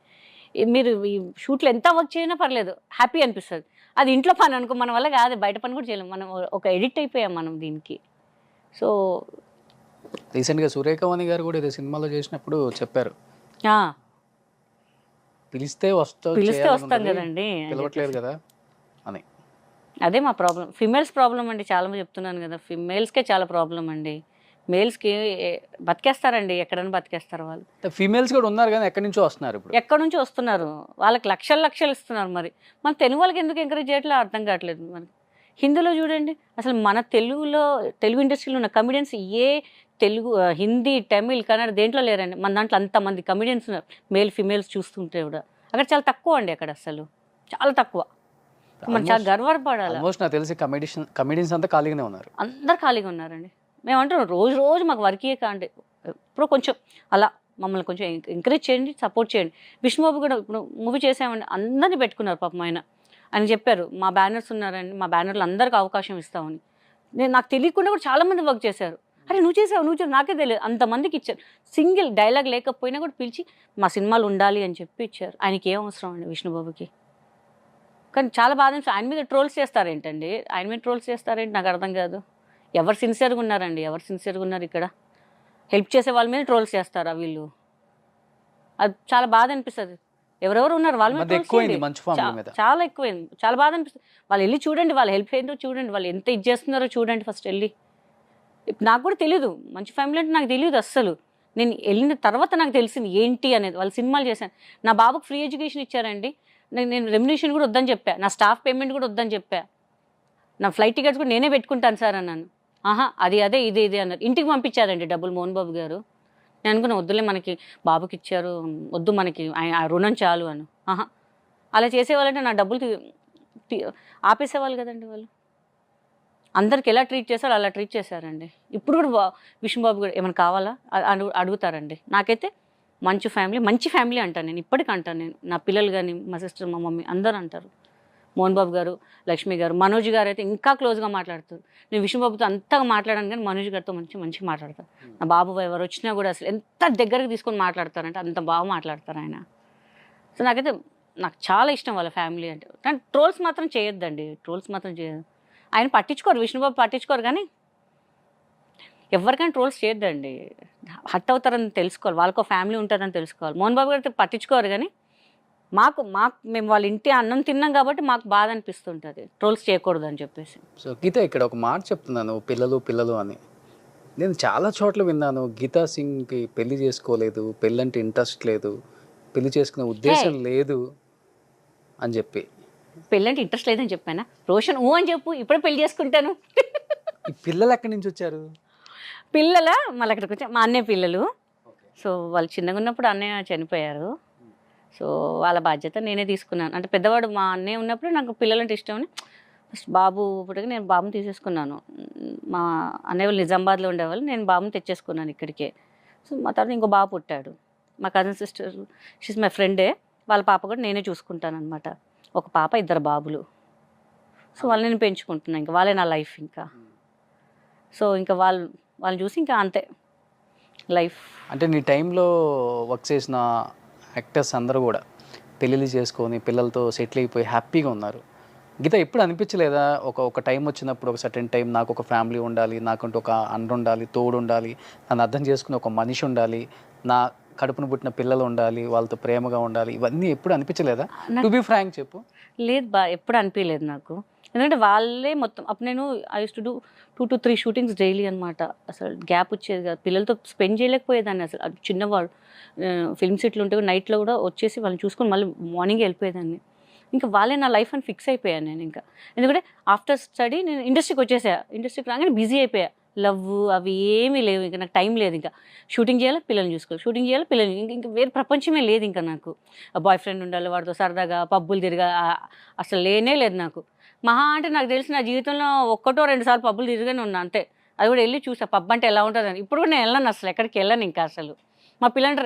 Speaker 2: మీరు ఈ షూట్లో ఎంత వర్క్ చేయనా పర్లేదు, హ్యాపీ అనిపిస్తుంది. అది ఇంట్లో పని అనుకో, మన వల్ల కాదు, బయట పని కూడా చేయలేము. మనం ఒక ఎడిక్ట్ అయిపోయాం మనం దీనికి. సో
Speaker 1: రీసెంట్గా సూర్యకవాణి గారు కూడా ఏదో సినిమాలో చేసినప్పుడు చెప్పారు, పిలిస్తే వస్తాం కదండి, పిలవట్లేదు కదా అని.
Speaker 2: అదే మా ప్రాబ్లం, ఫిమేల్స్ ప్రాబ్లం అండి. చాలా మంది చెప్తున్నాను కదా, ఫిమేల్స్కే చాలా ప్రాబ్లం అండి. మేల్స్కి బతికేస్తారండి, ఎక్కడైనా బతికేస్తారు వాళ్ళు.
Speaker 1: ఫీమేల్స్ కూడా ఉన్నారు కానీ ఎక్కడి నుంచో వస్తున్నారు ఇప్పుడు.
Speaker 2: ఎక్కడి నుంచి వస్తున్నారు, వాళ్ళకి లక్షలు లక్షలు ఇస్తున్నారు. మరి మన తెలుగు వాళ్ళకి ఎందుకు ఎంకరేజ్ చేయట్లేదు అర్థం కావట్లేదు. మనకి హిందీలో చూడండి, అసలు మన తెలుగు ఇండస్ట్రీలో ఉన్న కమెడియన్స్ ఏ తెలుగు, హిందీ, తమిళ్, కన్నడ దేంట్లో లేరండి. మన దాంట్లో అంతమంది కమెడియన్స్ ఉన్నారు, మేల్ ఫిమేల్స్ చూస్తుంటే కూడా. అక్కడ చాలా తక్కువ అండి, అక్కడ అసలు చాలా తక్కువ. మనం చాలా గర్వపడాలి.
Speaker 1: ఆల్మోస్ట్ నాకు తెలిసి కమెడియన్స్ అంతా ఖాళీగానే ఉన్నారు.
Speaker 2: అందరు ఖాళీగా ఉన్నారండి. మేము అంటున్నాం రోజు రోజు మాకు వర్కే కాండి, ఇప్పుడు కొంచెం అలా మమ్మల్ని కొంచెం ఎంకరేజ్ చేయండి, సపోర్ట్ చేయండి. విష్ణుబాబు కూడా ఇప్పుడు మూవీ చేసామండి, అందరినీ పెట్టుకున్నారు పాపం. ఆయన చెప్పారు మా బ్యానర్స్ ఉన్నారండి, మా బ్యానర్లు అందరికీ అవకాశం ఇస్తామని. నాకు తెలియకుండా కూడా చాలామంది వర్క్ చేశారు. అరే నువ్వు చేసావు నాకే తెలియదు, అంతమందికి ఇచ్చారు. సింగిల్ డైలాగ్ లేకపోయినా కూడా పిలిచి మా సినిమాలు ఉండాలి అని చెప్పి ఇచ్చారు. ఆయనకి ఏం అవసరం అండి విష్ణుబాబుకి? కానీ చాలా బాధ. ఆయన మీద ట్రోల్స్ చేస్తారేంటండి, ఆయన మీద ట్రోల్స్ చేస్తారేంటి నాకు అర్థం కాదు. ఎవరు సిన్సియర్గా ఉన్నారండి, ఎవరు సిన్సియర్గా ఉన్నారు ఇక్కడ? హెల్ప్ చేసే వాళ్ళ మీద ట్రోల్స్ చేస్తారా వీళ్ళు? అది చాలా బాధ అనిపిస్తుంది. ఎవరెవరు ఉన్నారు వాళ్ళ మీద చాలా ఎక్కువైంది, చాలా బాధ అనిపిస్తుంది. వాళ్ళు వెళ్ళి చూడండి, వాళ్ళు హెల్ప్ ఏంటో చూడండి, వాళ్ళు ఎంత ఇది చేస్తున్నారో చూడండి ఫస్ట్ వెళ్ళి. నాకు కూడా తెలీదు, మంచి ఫ్యామిలీ అంటే నాకు తెలియదు అస్సలు. నేను వెళ్ళిన తర్వాత నాకు తెలిసింది ఏంటి అనేది. వాళ్ళు సినిమాలు చేశాను, నా బాబుకు ఫ్రీ ఎడ్యుకేషన్ ఇచ్చారండి. నేను రెమ్యునేషన్ కూడా వద్దని చెప్పా, నా స్టాఫ్ పేమెంట్ కూడా వద్దని చెప్పా, నా ఫ్లైట్ టికెట్స్ కూడా నేనే పెట్టుకుంటాను సార్ అన్నాను. అదే ఇది అన్నారు. ఇంటికి పంపించారండి డబ్బులు మోహన్ బాబు గారు. నేను అనుకున్నా వద్దులే, మనకి బాబుకి ఇచ్చారు, వద్దు మనకి ఆ రుణం చాలు అని. అలా చేసేవాళ్ళంటే నా డబ్బులు ఆపేసేవాళ్ళు కదండి వాళ్ళు. అందరికి ఎలా ట్రీట్ చేస్తారో అలా ట్రీట్ చేశారండి. ఇప్పుడు కూడా విష్ణుబాబు కూడా ఏమైనా కావాలా అడుగుతారండి. నాకైతే మంచి ఫ్యామిలీ అంటాను నేను, ఇప్పటికీ అంటాను నేను. నా పిల్లలు కానీ, మా సిస్టర్, మా మమ్మీ అందరూ అంటారు. మోహన్ బాబు గారు, లక్ష్మి గారు, మనోజ్ గారు అయితే ఇంకా క్లోజ్గా మాట్లాడతారు. నేను విష్ణుబాబుతో అంతగా మాట్లాడాను కానీ మనోజ్ గారితో మంచిగా మాట్లాడతారు. నా బాబు ఎవరు వచ్చినా కూడా అసలు ఎంత దగ్గరకు తీసుకొని మాట్లాడతారంటే అంత బాగా మాట్లాడతారు ఆయన. సో నాకు చాలా ఇష్టం వాళ్ళ ఫ్యామిలీ అంటే. కానీ ట్రోల్స్ మాత్రం చేయొద్దండి, ఆయన పట్టించుకోరు, విష్ణుబాబు పట్టించుకోరు. కానీ ఎవరికైనా ట్రోల్స్ చేయొద్దండి, హట్ అవుతారని తెలుసుకోవాలి, వాళ్ళకో ఫ్యామిలీ ఉంటారని తెలుసుకోవాలి. మోహన్ బాబు గారు పట్టించుకోరు కానీ మేము వాళ్ళ ఇంటి అన్నం తిన్నాం కాబట్టి మాకు బాధ అనిపిస్తుంటుంది ట్రోల్స్ చేయకూడదు అని చెప్పేసి.
Speaker 1: సో గీత, ఇక్కడ ఒక మాట చెప్తున్నాను, పిల్లలు అని. నేను చాలా చోట్ల విన్నాను, గీతా సింగ్కి పెళ్లి చేసుకోలేదు, పెళ్ళంటే ఇంట్రెస్ట్ లేదు, పెళ్లి చేసుకునే ఉద్దేశం లేదు అని చెప్పి.
Speaker 2: పెళ్ళంటే ఇంట్రెస్ట్ లేదని చెప్పానా? రోషన్ అని చెప్పు, ఇప్పుడే పెళ్లి చేసుకుంటాను.
Speaker 1: ఈ పిల్లలు ఎక్కడి నుంచి వచ్చారు?
Speaker 2: మళ్ళీ అక్కడికి వచ్చా, మా అన్నయ్య పిల్లలు. సో వాళ్ళు చిన్నగా ఉన్నప్పుడు అన్నయ్య చనిపోయారు. సో వాళ్ళ బాధ్యత నేనే తీసుకున్నాను. అంటే పెద్దవాడు మా అన్నయ్య ఉన్నప్పుడు నాకు పిల్లలంటే ఇష్టం అని ఫస్ట్ బాబు పుట్టగా నేను బాబుని తీసేసుకున్నాను. మా అన్నయ్య వాళ్ళు నిజామాబాద్లో ఉండేవాళ్ళు, నేను బాబుని తెచ్చేసుకున్నాను ఇక్కడికే. సో మా తర్వాత ఇంకో బాబు పుట్టాడు. మా కజిన్ సిస్టర్, షీస్ మై ఫ్రెండే, వాళ్ళ పాప కూడా నేనే చూసుకుంటాను అనమాట. ఒక పాప, 2 బాబులు. సో వాళ్ళని నేను పెంచుకుంటున్నాను, ఇంకా వాళ్ళే నా లైఫ్. ఇంకా సో ఇంకా వాళ్ళని చూసి ఇంకా అంతే లైఫ్.
Speaker 1: అంటే నీ టైంలో వర్క్ చేసిన యాక్టర్స్ అందరూ కూడా పెళ్ళిళ్ళు చేసుకొని పిల్లలతో సెటిల్ అయిపోయి హ్యాపీగా ఉన్నారు. గీత ఎప్పుడు అనిపించలేదా, ఒక టైం వచ్చినప్పుడు, ఒక సర్టెన్ టైం నాకు ఒక ఫ్యామిలీ ఉండాలి, నాకంటూ ఒక అండ ఉండాలి, తోడు ఉండాలి, నన్ను అర్థం చేసుకుని ఒక మనిషి ఉండాలి, నా కడుపును పుట్టిన పిల్లలు ఉండాలి, వాళ్ళతో ప్రేమగా ఉండాలి, ఇవన్నీ ఎప్పుడు అనిపించలేదా? టు బి ఫ్రాంక్ చెప్పు.
Speaker 2: లేదు ఎప్పుడు అనిపించలేదు నాకు. ఎందుకంటే వాళ్ళే మొత్తం. అప్పుడు నేను I use to do 2 to 3 shootings daily అనమాట. అసలు గ్యాప్ వచ్చేది కాదు, పిల్లలతో స్పెండ్ చేయలేకపోయేదాన్ని. అసలు అది చిన్నవాడు ఫిల్మ్ సిట్లు ఉంటే నైట్లో కూడా వచ్చేసి వాళ్ళని చూసుకొని మళ్ళీ మార్నింగే వెళ్ళిపోయేదాన్ని. ఇంకా వాళ్ళే నా లైఫ్ అని ఫిక్స్ అయిపోయాను నేను. ఇంకా ఎందుకంటే ఆఫ్టర్ స్టడీ నేను ఇండస్ట్రీకి రాగానే బిజీ అయిపోయా. లవ్ అవి ఏమీ లేవు, ఇంకా నాకు టైం లేదు. ఇంకా షూటింగ్ చేయాలి, పిల్లల్ని చూసుకోవాలి, ఇంకా వేరే ప్రపంచమే లేదు. ఇంకా నాకు బాయ్ ఫ్రెండ్ ఉండాలి, వాడితో సరదాగా పబ్బులు అసలు లేనే లేదు నాకు. మహా అంటే నాకు తెలిసి నా జీవితంలో 1-2 సార్లు పబ్బులు తిరిగానే ఉన్నా అంతే. అది కూడా వెళ్ళి చూసా పబ్ అంటే ఎలా ఉంటుందని. ఇప్పుడు కూడా నేను వెళ్ళాను, అసలు ఎక్కడికి వెళ్ళాను ఇంకా. అసలు మా పిల్లలు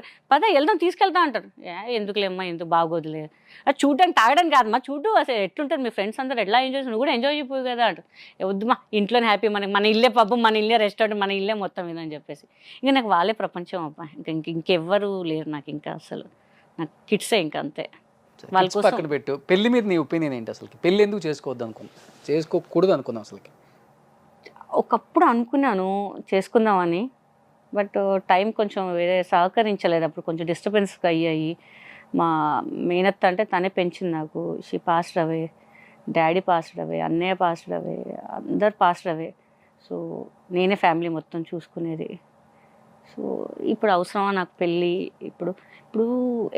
Speaker 2: వెళ్దాం తీసుకెళ్తా అంటారు. ఎందుకులేమ్మా, ఎందుకు బాగోదులే, అది చూడడానికి తాగడానికి కాదమ్మా, చూడు అసలు ఎట్లుంటారు మీ ఫ్రెండ్స్ అందరూ, ఎట్లా ఎంజాయ్, నువ్వు కూడా ఎంజాయ్ చేయపోయి కదా అంటారు. వద్దుమా, ఇంట్లోనే హ్యాపీ, మన ఇల్లే పబ్బు, మన ఇల్లే రెస్టారెంట్, మన ఇల్లే మొత్తం ఇదని చెప్పేసి. ఇంకా నాకు వాళ్ళే ప్రపంచం అబ్బా. ఇంకెవ్వరు లేరు నాకు ఇంకా. అసలు నాకు కిడ్సే ఇంకా అంతే.
Speaker 1: వాళ్ళ పక్కన పెట్టు. పెళ్లి మీద నీ ఒపీనియన్ ఏంటి అసలు? పెళ్లి ఎందుకు చేసుకోకూడదు అనుకున్నావు అసలు?
Speaker 2: ఒకప్పుడు అనుకున్నాను చేసుకుందామని, బట్ టైం కొంచెం వేరే సహకరించలేదు. అప్పుడు కొంచెం డిస్టర్బెన్స్ అయ్యాయి. మా మేనత్త అంటే తనే పెంచింది నాకు, she passed away. Daddy passed away, అన్నయ్య పాస్డ్ అవే, అందరు పాస్డ్ అవే. సో నేనే ఫ్యామిలీ మొత్తం చూసుకునేది. సో ఇప్పుడు అవసరమా నాకు పెళ్ళి? ఇప్పుడు ఇప్పుడు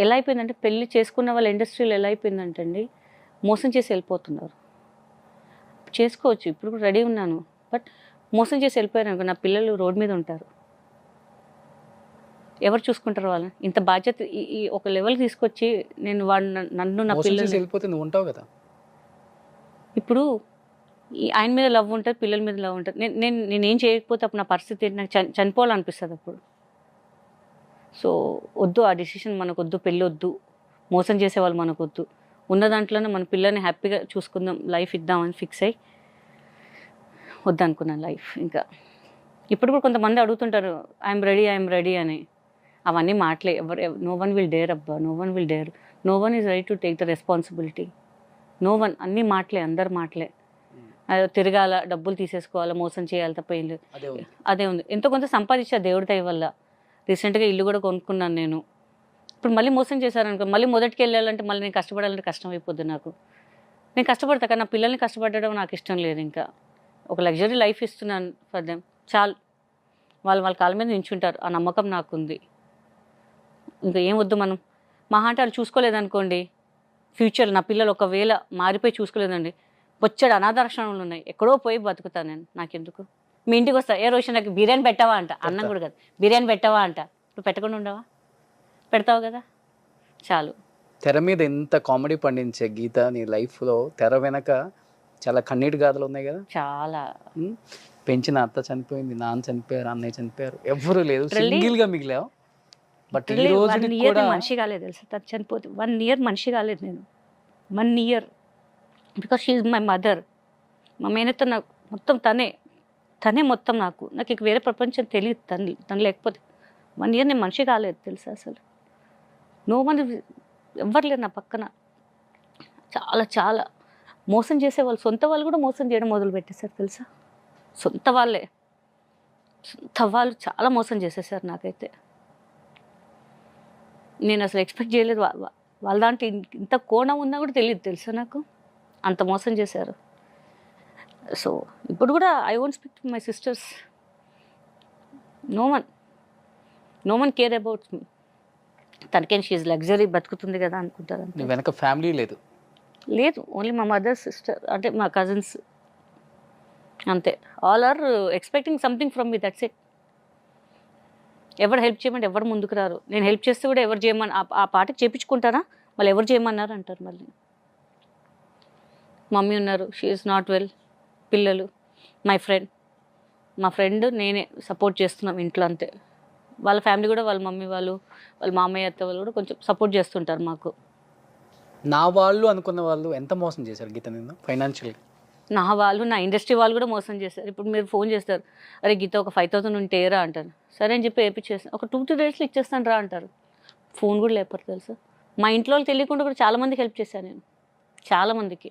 Speaker 2: ఎలా అయిపోయిందంటే, పెళ్ళి చేసుకున్న వాళ్ళ ఇండస్ట్రీలో ఎలా అయిపోయిందంటే అండి, మోసం చేసి వెళ్ళిపోతున్నారు. చేసుకోవచ్చు, ఇప్పుడు కూడా రెడీ ఉన్నాను, బట్ మోసం చేసి వెళ్ళిపోయారు అనుకో, నా పిల్లలు రోడ్ మీద ఉంటారు. ఎవరు చూసుకుంటారు వాళ్ళని? ఇంత బాధ్యత ఈ ఒక లెవెల్ తీసుకొచ్చి నేను వాడు నన్ను నా
Speaker 1: మోసం చేసి
Speaker 2: పిల్లలు
Speaker 1: వెళ్ళిపోతే నువ్వు ఉంటావు కదా.
Speaker 2: ఇప్పుడు ఆయన మీద లవ్ ఉంటుంది, పిల్లల మీద లవ్ ఉంటుంది. నేనేం చేయకపోతే అప్పుడు నా పరిస్థితి ఏంటి? నాకు చనిపోవాలనిపిస్తుంది అప్పుడు. సో వద్దు, ఆ డిసిషన్ మనకు వద్దు, పెళ్ళి వద్దు, మోసం చేసేవాళ్ళు మనకు వద్దు. ఉన్న దాంట్లోనే మన పిల్లల్ని హ్యాపీగా చూసుకుందాం, లైఫ్ ఇద్దామని ఫిక్స్ అయ్యి వద్దనుకున్నాను లైఫ్. ఇంకా ఇప్పుడు కూడా కొంతమంది అడుగుతుంటారు ఐఎమ్ రెడీ అని. అవన్నీ మాటలే. నో వన్ విల్ డేర్ అబ్బా, no one will dare, no one is ready to take the responsibility. No one, అన్నీ మాటలే, అందరు మాటలే. తిరగాల, డబ్బులు తీసేసుకోవాలా, మోసం చేయాలి తప్ప ఏం లేదు. అదే ఉంది. ఎంతో కొంత సంపాదించా దేవుడి దయ వల్ల. రీసెంట్గా ఇల్లు కూడా కొనుక్కున్నాను నేను. ఇప్పుడు మళ్ళీ మోసం చేశారనుకో, మళ్ళీ మొదటికి వెళ్ళాలంటే మళ్ళీ నేను కష్టపడాలంటే కష్టం అయిపోద్ది నాకు. నేను కష్టపడతా కానీ నా పిల్లల్ని కష్టపడడం నాకు ఇష్టం లేదు. ఇంకా ఒక లగ్జరీ లైఫ్ ఇస్తున్నాను ఫర్ దెమ్, చాలు. వాళ్ళ కాళ్ళ మీద నించుంటారు, ఆ నమ్మకం నాకుంది. ఇంకా ఏం వద్దు మనం. మహా అంటే వాళ్ళు చూసుకోలేదనుకోండి, ఫ్యూచర్ నా పిల్లలు ఒకవేళ మారిపోయి చూసుకోలేదండి, వచ్చాడు అనాథాశ్రమాలు ఉన్నాయి, ఎక్కడో పోయి బతుకుతాను నేను. నాకెందుకు? మీ ఇంటికి వస్తా, ఏ రోజు నాకు బిర్యానీ పెట్టావా అంట. అన్నం కూడా కాదు, బిర్యానీ పెట్టావా అంట. నువ్వు పెట్టకుండా ఉండవా? పెడతావు కదా, చాలు.
Speaker 1: తెర మీద ఎంత కామెడీ పండించే గీత, నీ లైఫ్లో తెర వెనక చాలా కన్నీటి గాథలు ఉన్నాయి కదా.
Speaker 2: చాలా.
Speaker 1: పెంచిన అత్త చనిపోయింది, నాన్న చనిపోయారు, అన్నయ్య చనిపోయారు, ఎవ్వరూ లేదు, సింగిల్గా మిగిలావు. బట్ ఈ రోజు
Speaker 2: 1 year మనిషి కాలేదు తెలుసా, తను చనిపోతే 1 year మనిషి కాలేదు నేను. 1 year because she is my mother. మా మేనత్త నాకు మొత్తం తనే మొత్తం. నాకు ఇక వేరే ప్రపంచం తెలియదు తను లేకపోతే. 1 year నేను మనిషి కాలేదు తెలుసా అసలు. నో మంది, ఎవ్వరు లేరు నా పక్కన. చాలా మోసం చేసేవాళ్ళు, సొంత వాళ్ళు కూడా మోసం చేయడం మొదలు పెట్టేశారు తెలుసా. సొంత వాళ్ళు చాలా మోసం చేసేసారు నాకైతే. నేను అసలు ఎక్స్పెక్ట్ చేయలేదు. వాళ్ళ దాంట్లో ఇంత కోణం ఉన్నా కూడా తెలియదు తెలుసా నాకు, అంత మోసం చేశారు. సో ఇప్పుడు కూడా I won't speak to my sisters. No one care about me. తనకేం షీఈ్ లగ్జరీ బతుకుతుంది కదా అనుకుంటారు.
Speaker 1: నీ వెనక ఫ్యామిలీ లేదు?
Speaker 2: ఓన్లీ మా మదర్, సిస్టర్, అంటే మా కజిన్స్, అంతే. All are expecting something from me, that's it. ఎవరు హెల్ప్ చేయమంటే ఎవరు ముందుకు రారు. నేను హెల్ప్ చేస్తే కూడా ఎవరు చేయమని, ఆ పాటకి చేయించుకుంటారా, మళ్ళీ ఎవరు చేయమన్నారు అంటారు. మళ్ళీ మమ్మీ ఉన్నారు, షీ ఈజ్ నాట్ వెల్, పిల్లలు, మా ఫ్రెండ్ నేనే సపోర్ట్ చేస్తున్నాం ఇంట్లో, అంతే. వాళ్ళ ఫ్యామిలీ కూడా, వాళ్ళ మమ్మీ వాళ్ళ మామయ్య అత్త వాళ్ళు కూడా కొంచెం సపోర్ట్ చేస్తుంటారు మాకు.
Speaker 1: నా వాళ్ళు అనుకున్న వాళ్ళు ఎంత మోసం చేశారు గీత నిన్ను ఫైనాన్షియల్గా?
Speaker 2: నా ఇండస్ట్రీ వాళ్ళు కూడా మోసం చేస్తారు. ఇప్పుడు మీరు ఫోన్ చేస్తారు, అరే గీత ఒక 5,000 ఉంటే ఏరా అంటారు. సరే అని చెప్పి వేయించేస్తాను, ఒక 2-3 daysలో ఇచ్చేస్తాను రా అంటారు. ఫోన్ కూడా లేపారు తెలుసా. మా ఇంట్లో వాళ్ళు తెలియకుండా కూడా చాలామందికి హెల్ప్ చేశాను నేను, చాలామందికి.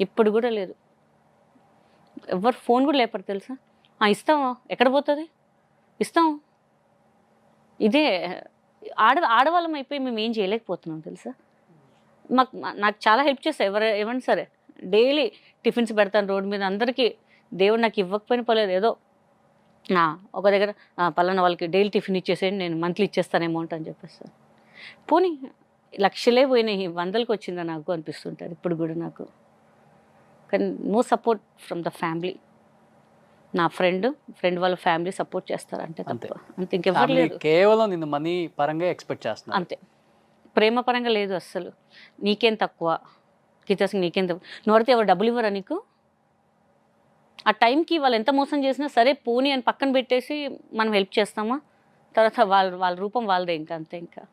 Speaker 2: ఇప్పుడు కూడా లేదు, ఎవరు ఫోన్ కూడా లేపారు తెలుసా. ఇస్తావా, ఎక్కడ పోతుంది, ఇస్తాం. ఇదే ఆడవాళ్ళం అయిపోయి మేము ఏం చేయలేకపోతున్నాం తెలుసా. నాకు చాలా హెల్ప్ చేస్తాయి ఏమన్నా సరే. డైలీ టిఫిన్స్ పెడతాను రోడ్ మీద అందరికీ. దేవుడు నాకు ఇవ్వకపోయినా పర్లేదు, ఏదో ఒక దగ్గర పలానా వాళ్ళకి డైలీ టిఫిన్ ఇచ్చేసేయండి, నేను మంత్లీ ఇచ్చేస్తాను అమౌంట్ అని చెప్పేస్తాను. పోనీ లక్షలే పోయినాయి, 100లకు వచ్చిందా నాకు అనిపిస్తుంటుంది ఇప్పుడు కూడా నాకు. కానీ no support from the family. నా ఫ్రెండ్ వాళ్ళ ఫ్యామిలీ సపోర్ట్ చేస్తారు అంటే తప్ప, అంతే. ఇంకెవ్వరు లేదు.
Speaker 1: కేవలం నిన్ను మనీ పరంగా ఎక్స్పెక్ట్ చేస్తున్నా,
Speaker 2: అంతే. ప్రేమ పరంగా లేదు అస్సలు. నీకేం తక్కువ గీతాసింగ్, నీకేం తక్కువ. నువ్వు అడితే ఎవరు డబ్బులు ఇవ్వరా నీకు? ఆ టైంకి వాళ్ళు ఎంత మోసం చేసినా సరే పోనీ అని పక్కన పెట్టేసి మనం హెల్ప్ చేస్తామా? తర్వాత వాళ్ళ రూపం వాళ్ళదే ఇంకా, అంతే. ఇంకా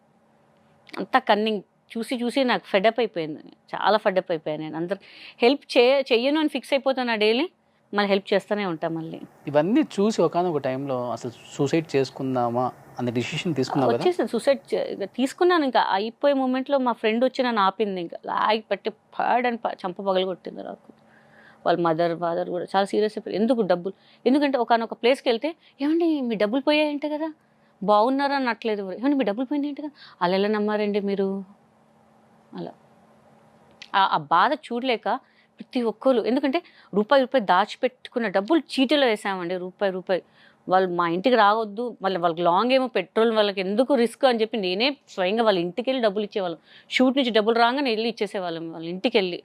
Speaker 2: అంతా కన్నింగ్ చూసి నాకు ఫెడప్ అయిపోయింది, చాలా ఫెడప్ అయిపోయాను నేను. అందరు హెల్ప్ చెయ్యను అని ఫిక్స్ అయిపోతాను డైలీ, మళ్ళీ హెల్ప్ చేస్తూనే ఉంటాం మళ్ళీ.
Speaker 1: ఇవన్నీ చూసి ఒకనొక టైంలో అసలు సూసైడ్ చేసుకుందామా అనే డిసిషన్ తీసుకున్నావు?
Speaker 2: వచ్చేసి సూసైడ్ తీసుకున్నాను. ఇంకా అయిపోయే మూమెంట్లో మా ఫ్రెండ్ వచ్చి నన్ను ఆపింది. ఇంకా లాగి పట్టి పాడని చంప పగలు కొట్టింది నాకు. వాళ్ళ మదర్ ఫాదర్ కూడా చాలా సీరియస్ అయిపోయి, ఎందుకు డబ్బులు, ఎందుకంటే ఒకనొక ప్లేస్కి వెళ్తే ఏమండి మీ డబ్బులు పోయాయంటే కదా, బాగున్నారా అనట్లేదు, ఏమండి మీ డబ్బులు పోయిందంటే కదా, అలా ఎలా నమ్మారండి మీరు? అలా ఆ బాధ చూడలేక ప్రతి ఒక్కరు. ఎందుకంటే రూపాయి రూపాయి దాచిపెట్టుకున్న డబ్బులు చీటీలో వేసామండి, రూపాయి రూపాయి. వాళ్ళు మా ఇంటికి రావద్దు, మళ్ళీ వాళ్ళకి లాంగ్ ఏమో పెట్రోల్, వాళ్ళకి ఎందుకు రిస్క్ అని చెప్పి నేనే స్వయంగా వాళ్ళ ఇంటికి వెళ్ళి డబ్బులు ఇచ్చేవాళ్ళం. షూట్ నుంచి డబ్బులు రాగానే వెళ్ళి ఇచ్చేసేవాళ్ళం వాళ్ళ ఇంటికి వెళ్ళి.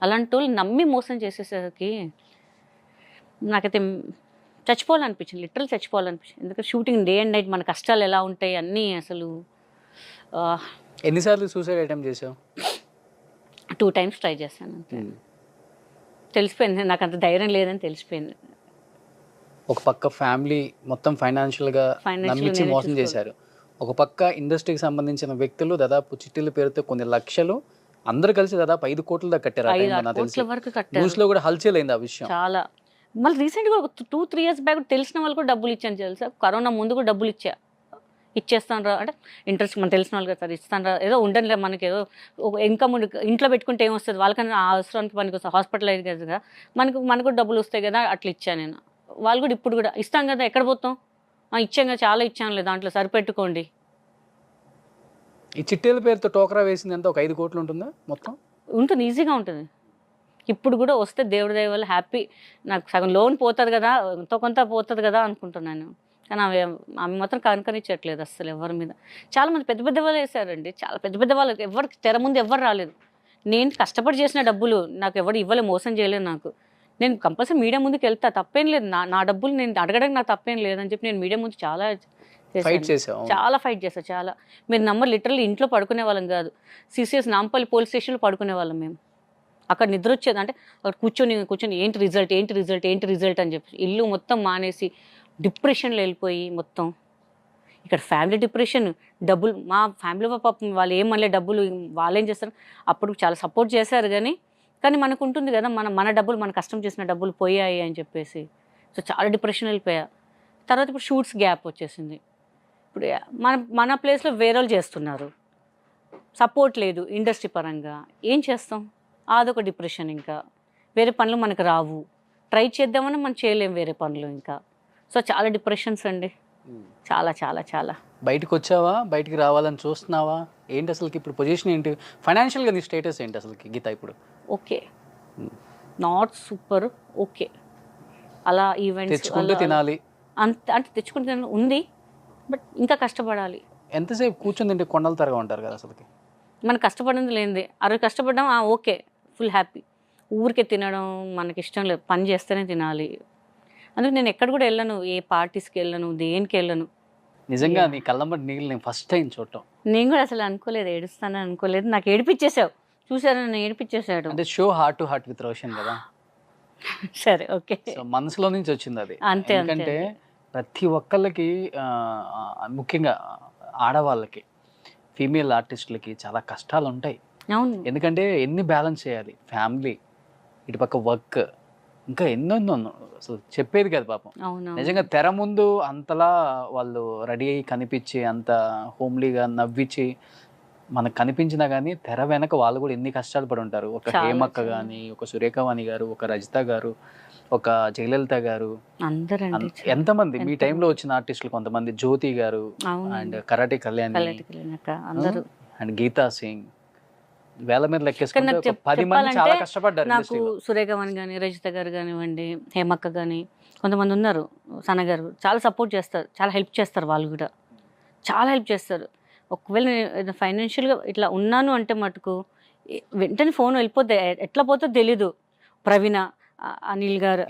Speaker 2: అలాంటి వాళ్ళు నమ్మి మోసం చేసేసరికి నాకైతే చచ్చిపోవాలనిపించింది, లిటరల్ చచ్చిపోవాలనిపించింది. ఎందుకంటే షూటింగ్ డే అండ్ నైట్, మన కష్టాలు ఎలా ఉంటాయి అన్నీ అసలు.
Speaker 1: ఎన్నిసార్లు సూసైడ్ అటెంప్ట్ చేసావు?
Speaker 2: 2 times ట్రై చేశాను అంతే. తెలిసిపోయింది నాకు అంత ధైర్యం లేదని తెలిసిపోయింది.
Speaker 1: ఒక పక్క ఫ్యామిలీ మొత్తం ఫైనాన్షియల్గా నమ్మించి మోసం చేశారు, ఒక పక్క ఇండస్ట్రీకి సంబంధించిన వ్యక్తులు దాదాపు చిట్టీల పేరుతో కొన్ని లక్షలు అందరూ కలిసి దాదాపు 5 కోట్ల దాకా కట్టారు.
Speaker 2: 5-6 కోట్ల వరకు కట్టారు.
Speaker 1: న్యూస్ లో కూడా హల్చల్ అయింది ఆ విషయం
Speaker 2: చాలా. మళ్ళీ రీసెంట్గా ఒక 2-3 years బ్యాక్ తెలిసిన వాళ్ళు కూడా డబ్బులు ఇచ్చాను తెలుసా. కరోనా ముందు కూడా డబ్బులు ఇచ్చేస్తాను రా అంటే, ఇంట్రెస్ట్ మనకు తెలిసిన వాళ్ళు కదా ఇస్తాను రా, ఏదో ఉండనులే మనకి, ఏదో ఒక ఇన్కమ్ ఇంట్లో పెట్టుకుంటే ఏమొస్తుంది, వాళ్ళకన్నా ఆ అవసరానికి పనికి వస్తుంది, హాస్పిటల్ అయ్యేది కదా, మనకు డబ్బులు వస్తాయి కదా, అట్లా ఇచ్చాను నేను. వాళ్ళు కూడా ఇప్పుడు కూడా ఇస్తాం కదా, ఎక్కడ పోతాం, ఇచ్చాం కదా, చాలా ఇచ్చానులే, దాంట్లో సరిపెట్టుకోండి.
Speaker 1: ఈ చిట్టీల పేరుతో టోకరా వేసింది అంతా ఒక 5 కోట్లు ఉంటుందా మొత్తం?
Speaker 2: ఉంటుంది, ఈజీగా ఉంటుంది. ఇప్పుడు కూడా వస్తే దేవుడి దయ వల్ల హ్యాపీ. నాకు సగం లోన్ పోతుంది కదా, ఎంతో కొంత పోతుంది కదా అనుకుంటున్నాను. కానీ ఆమె మాత్రం కనుకనిచ్చట్లేదు అసలు ఎవరి మీద. చాలామంది పెద్ద పెద్ద వాళ్ళు వేశారండి, చాలా పెద్ద పెద్ద వాళ్ళు, ఎవరికి తెర ముందు ఎవరు రాలేదు. నేను కష్టపడి చేసిన డబ్బులు నాకు ఎవరు ఇవ్వలే, మోసం చేయలేదు నాకు. నేను కంపల్సరీ మీడియా ముందుకు వెళ్తా, తప్పేం లేదు. నా డబ్బులు నేను అడగడానికి నాకు తప్పేం లేదని చెప్పి నేను మీడియా ముందు చాలా
Speaker 1: ఫైట్ చేసావు.
Speaker 2: చాలా ఫైట్ చేశాను చాలా. మీరు నమ్మరు, లిటరల్లీ ఇంట్లో పడుకునే వాళ్ళం కాదు, CCS నాంపల్లి పోలీస్ స్టేషన్లో పడుకునే వాళ్ళం మేము. అక్కడ నిద్ర వచ్చేది, అంటే అక్కడ కూర్చొని ఏంటి రిజల్ట్ అని చెప్పి ఇల్లు మొత్తం మానేసి డిప్రెషన్లో వెళ్ళిపోయి మొత్తం. ఇక్కడ ఫ్యామిలీ డిప్రెషన్, డబ్బులు మా ఫ్యామిలీ పాపం వాళ్ళు ఏమనలే, డబ్బులు వాళ్ళేం చేస్తారు, అప్పుడు చాలా సపోర్ట్ చేశారు. కానీ మనకు ఉంటుంది కదా, మన డబ్బులు, మన కష్టం చేసిన డబ్బులు పోయాయి అని చెప్పేసి. సో చాలా డిప్రెషన్ వెళ్ళిపోయా. తర్వాత ఇప్పుడు షూట్స్ గ్యాప్ వచ్చేసింది. ఇప్పుడు మన ప్లేస్లో వేరే వాళ్ళు చేస్తున్నారు, సపోర్ట్ లేదు ఇండస్ట్రీ పరంగా, ఏం చేస్తాం, అదొక డిప్రెషన్. ఇంకా వేరే పనులు మనకు రావు, ట్రై చేద్దామని మనం చేయలేం వేరే పనులు ఇంకా. సో చాలా డిప్రెషన్స్ అండి, చాలా చాలా చాలా.
Speaker 1: బయటకు వచ్చావా, బయటికి రావాలని చూస్తున్నావా, ఏంటి అసలుకి ఇప్పుడు పొజిషన్ ఏంటి, ఫైనాన్షియల్గా నీ స్టేటస్ ఏంటి అసలుకి గీత ఇప్పుడు?
Speaker 2: Okay, not super, okay. అలా ఈవెంట్స్
Speaker 1: తెచ్చుకుంటూ తినాలి
Speaker 2: అంటే తెచ్చుకుంటూ తినాలి ఉంది, బట్ ఇంకా కష్టపడాలి.
Speaker 1: ఎంతసేపు కూర్చొని తింటే కొండలు తరగా ఉంటారు కదా అసలుకి.
Speaker 2: మనం కష్టపడింది లేనిది, అరవై కష్టపడ్డాం ఓకే, ఫుల్ హ్యాపీ. ఊరికే తినడం మనకి ఇష్టం లేదు, పని చేస్తేనే తినాలి. అందుకే నేను ఎక్కడ కూడా వెళ్ళను, ఏ పార్టీస్కి వెళ్ళను, దేనికి వెళ్ళను.
Speaker 1: నిజంగా నీ కళ్ళంబడి నీళ్ళు నేను ఫస్ట్ టైం చూడటం.
Speaker 2: నేను కూడా అసలు అనుకోలేదు, ఏడుస్తానని అనుకోలేదు. నాకు ఏడిపించేసావు, చూసారా, నన్ను ఏడిపించేసాడు.
Speaker 1: అంటే show heart to heart with Roshan కదా.
Speaker 2: సరే ఓకే,
Speaker 1: సో మనసులో నుంచి వచ్చింది అది.
Speaker 2: అంతే.
Speaker 1: ఎందుకంటే ప్రతి ఒక్కళ్ళకి ముఖ్యంగా ఆడవాళ్ళకి, ఫీమేల్ ఆర్టిస్టులకి చాలా కష్టాలు ఉంటాయి.
Speaker 2: అవును,
Speaker 1: ఎందుకంటే ఎన్ని బ్యాలెన్స్ చేయాలి, ఫ్యామిలీ, ఇటుపక్క వర్క్, ఇంకా ఎన్నెన్నో అసలు చెప్పేది కదా పాపం. నిజంగా తెర ముందు అంతలా వాళ్ళు రెడీ అయ్యి కనిపించి, అంత హోమ్లీగా నవ్వించి మనకు కనిపించినా కానీ తెర వెనక వాళ్ళు కూడా ఎన్ని కష్టాలు పడి ఉంటారు. ఒక హేమక్క కానీ, ఒక సురేఖవాణి గారు, ఒక రజిత గారు, ఒక జయలలిత గారు, ఎంతమంది మీ టైంలో వచ్చిన ఆర్టిస్టులు, కొంతమంది Jyothi garu, and karate Kalyani, and Geeta Singh, వేల మీద లెక్కేసుకుంటే 10 మంది చాలా కష్టపడ్డారు.
Speaker 2: నాకు సురేఖవాణి కానీ, రజిత గారు కానివ్వండి, హేమక్క కానీ, కొంతమంది ఉన్నారు, సన గారు, చాలా సపోర్ట్ చేస్తారు, చాలా హెల్ప్ చేస్తారు. వాళ్ళు కూడా చాలా హెల్ప్ చేస్తారు. ఒకవేళ నేను ఫైనాన్షియల్గా ఇట్లా ఉన్నాను అంటే మటుకు వెంటనే ఫోన్ వెళ్ళిపోతే, ఎట్లా పోతుందో తెలీదు. ప్రవీణ, అనిల్ గారు,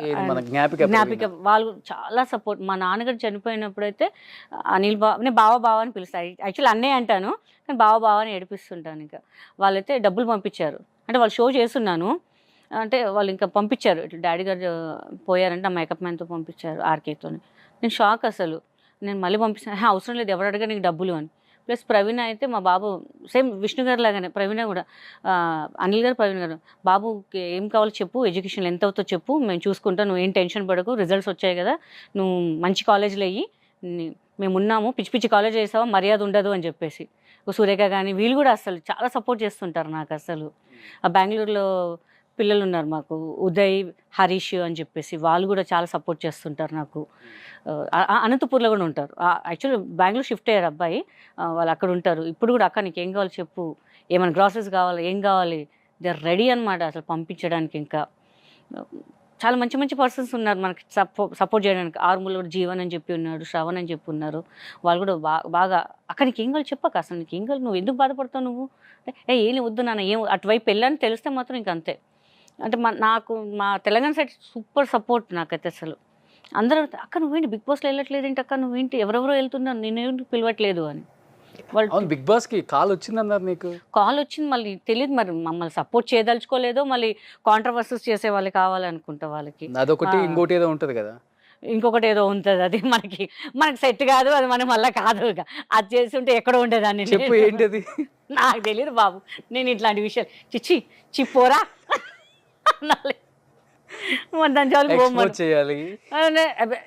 Speaker 2: జ్ఞాపిక, వాళ్ళు చాలా సపోర్ట్. మా నాన్నగారు చనిపోయినప్పుడు అయితే అనిల్ నేను బావ అని పిలుస్తాను. యాక్చువల్లీ అన్నయ్య అంటాను, కానీ బావ అని ఏడిపిస్తుంటాను. ఇంకా వాళ్ళైతే డబ్బులు పంపించారు. అంటే వాళ్ళు షో చేస్తున్నాను అంటే వాళ్ళు ఇంకా పంపించారు, ఇట్లా డాడీ గారు పోయారంటే ఆ మేకప్ మ్యాన్తో పంపించారు, ఆర్కేతో. నేను షాక్ అసలు. నేను మళ్ళీ పంపిస్తాను, అవసరం లేదు, ఎవరు అడిగా నీకు డబ్బులు అని. ప్లస్ ప్రవీణ అయితే మా బాబు సేమ్ విష్ణు గారు లాగానే, ప్రవీణ కూడా అనిల్ గారు, ప్రవీణ గారు, బాబుకి ఏం కావాలో చెప్పు, ఎడ్యుకేషన్ ఎంత అవుతుందో చెప్పు, మేము చూసుకుంటాం, నువ్వు ఏం టెన్షన్ పడకు, రిజల్ట్స్ వచ్చాయి కదా, నువ్వు మంచి కాలేజీలో అయ్యి, మేము ఉన్నాము, పిచ్చి పిచ్చి కాలేజ్ చేసావా మర్యాద ఉండదు అని చెప్పేసి. సురేఖ కానీ వీళ్ళు కూడా అసలు చాలా సపోర్ట్ చేస్తుంటారు నాకు అసలు. ఆ బెంగళూరులో పిల్లలు ఉన్నారు మాకు, ఉదయ్, హరీష్ అని చెప్పేసి, వాళ్ళు కూడా చాలా సపోర్ట్ చేస్తుంటారు నాకు. అనంతపూర్లో కూడా ఉంటారు. యాక్చువల్లీ బెంగళూరు షిఫ్ట్ అయ్యారు అబ్బాయి, వాళ్ళు అక్కడ ఉంటారు. ఇప్పుడు కూడా అక్క నీకు ఏం కావాలి చెప్పు, ఏమైనా గ్రాసరీస్ కావాలి, ఏం కావాలి, దే ఆర్ రెడీ అనమాట అసలు పంపించడానికి. ఇంకా చాలా మంచి మంచి పర్సన్స్ ఉన్నారు మనకి సపోర్ట్ చేయడానికి. ఆర్మూలో కూడా జీవన్ అని చెప్పి ఉన్నాడు, శ్రవణ్ అని చెప్పి ఉన్నారు. వాళ్ళు కూడా బాగా అక్కడ నీకు ఏం కావాలి చెప్పక, అసలు నీకు ఏం కావాలి, నువ్వు ఎందుకు బాధపడతావు, నువ్వు ఏం వద్దు నాన్న, ఏం అటువైపు వెళ్ళని తెలిస్తే మాత్రం ఇంక అంతే. అంటే నాకు మా తెలంగాణ సైడ్ సూపర్ సపోర్ట్ నాకైతే అసలు. అందరూ అక్క నువ్వేంటి బిగ్ బాస్లో వెళ్ళట్లేదు ఏంటి అక్క, నువ్వేంటి ఎవరెవరో వెళ్తున్నాను నేనేంటి పిలవట్లేదు అని.
Speaker 1: వాళ్ళు బిగ్ బాస్ కి కాల్ వచ్చిందన్నారు నీకు?
Speaker 2: కాల్ వచ్చింది, మళ్ళీ తెలియదు మరి మమ్మల్ని సపోర్ట్ చేయదలుచుకోలేదో, మళ్ళీ కాంట్రవర్సీస్ చేసే వాళ్ళు కావాలనుకుంటా వాళ్ళకి.
Speaker 1: అదొకటి, ఇంకోటి ఏదో ఉంటది కదా,
Speaker 2: ఇంకొకటి ఏదో ఉంటుంది, అది మనకి సెట్ కాదు, అది మనం మళ్ళీ కాదు. అది చేసి ఉంటే ఎక్కడో ఉండేదాన్ని.
Speaker 1: చెప్పు ఏంటది?
Speaker 2: నాకు తెలియదు బాబు, నేను ఇట్లాంటి విషయాలు చిప్పోరా
Speaker 1: చేయాలి.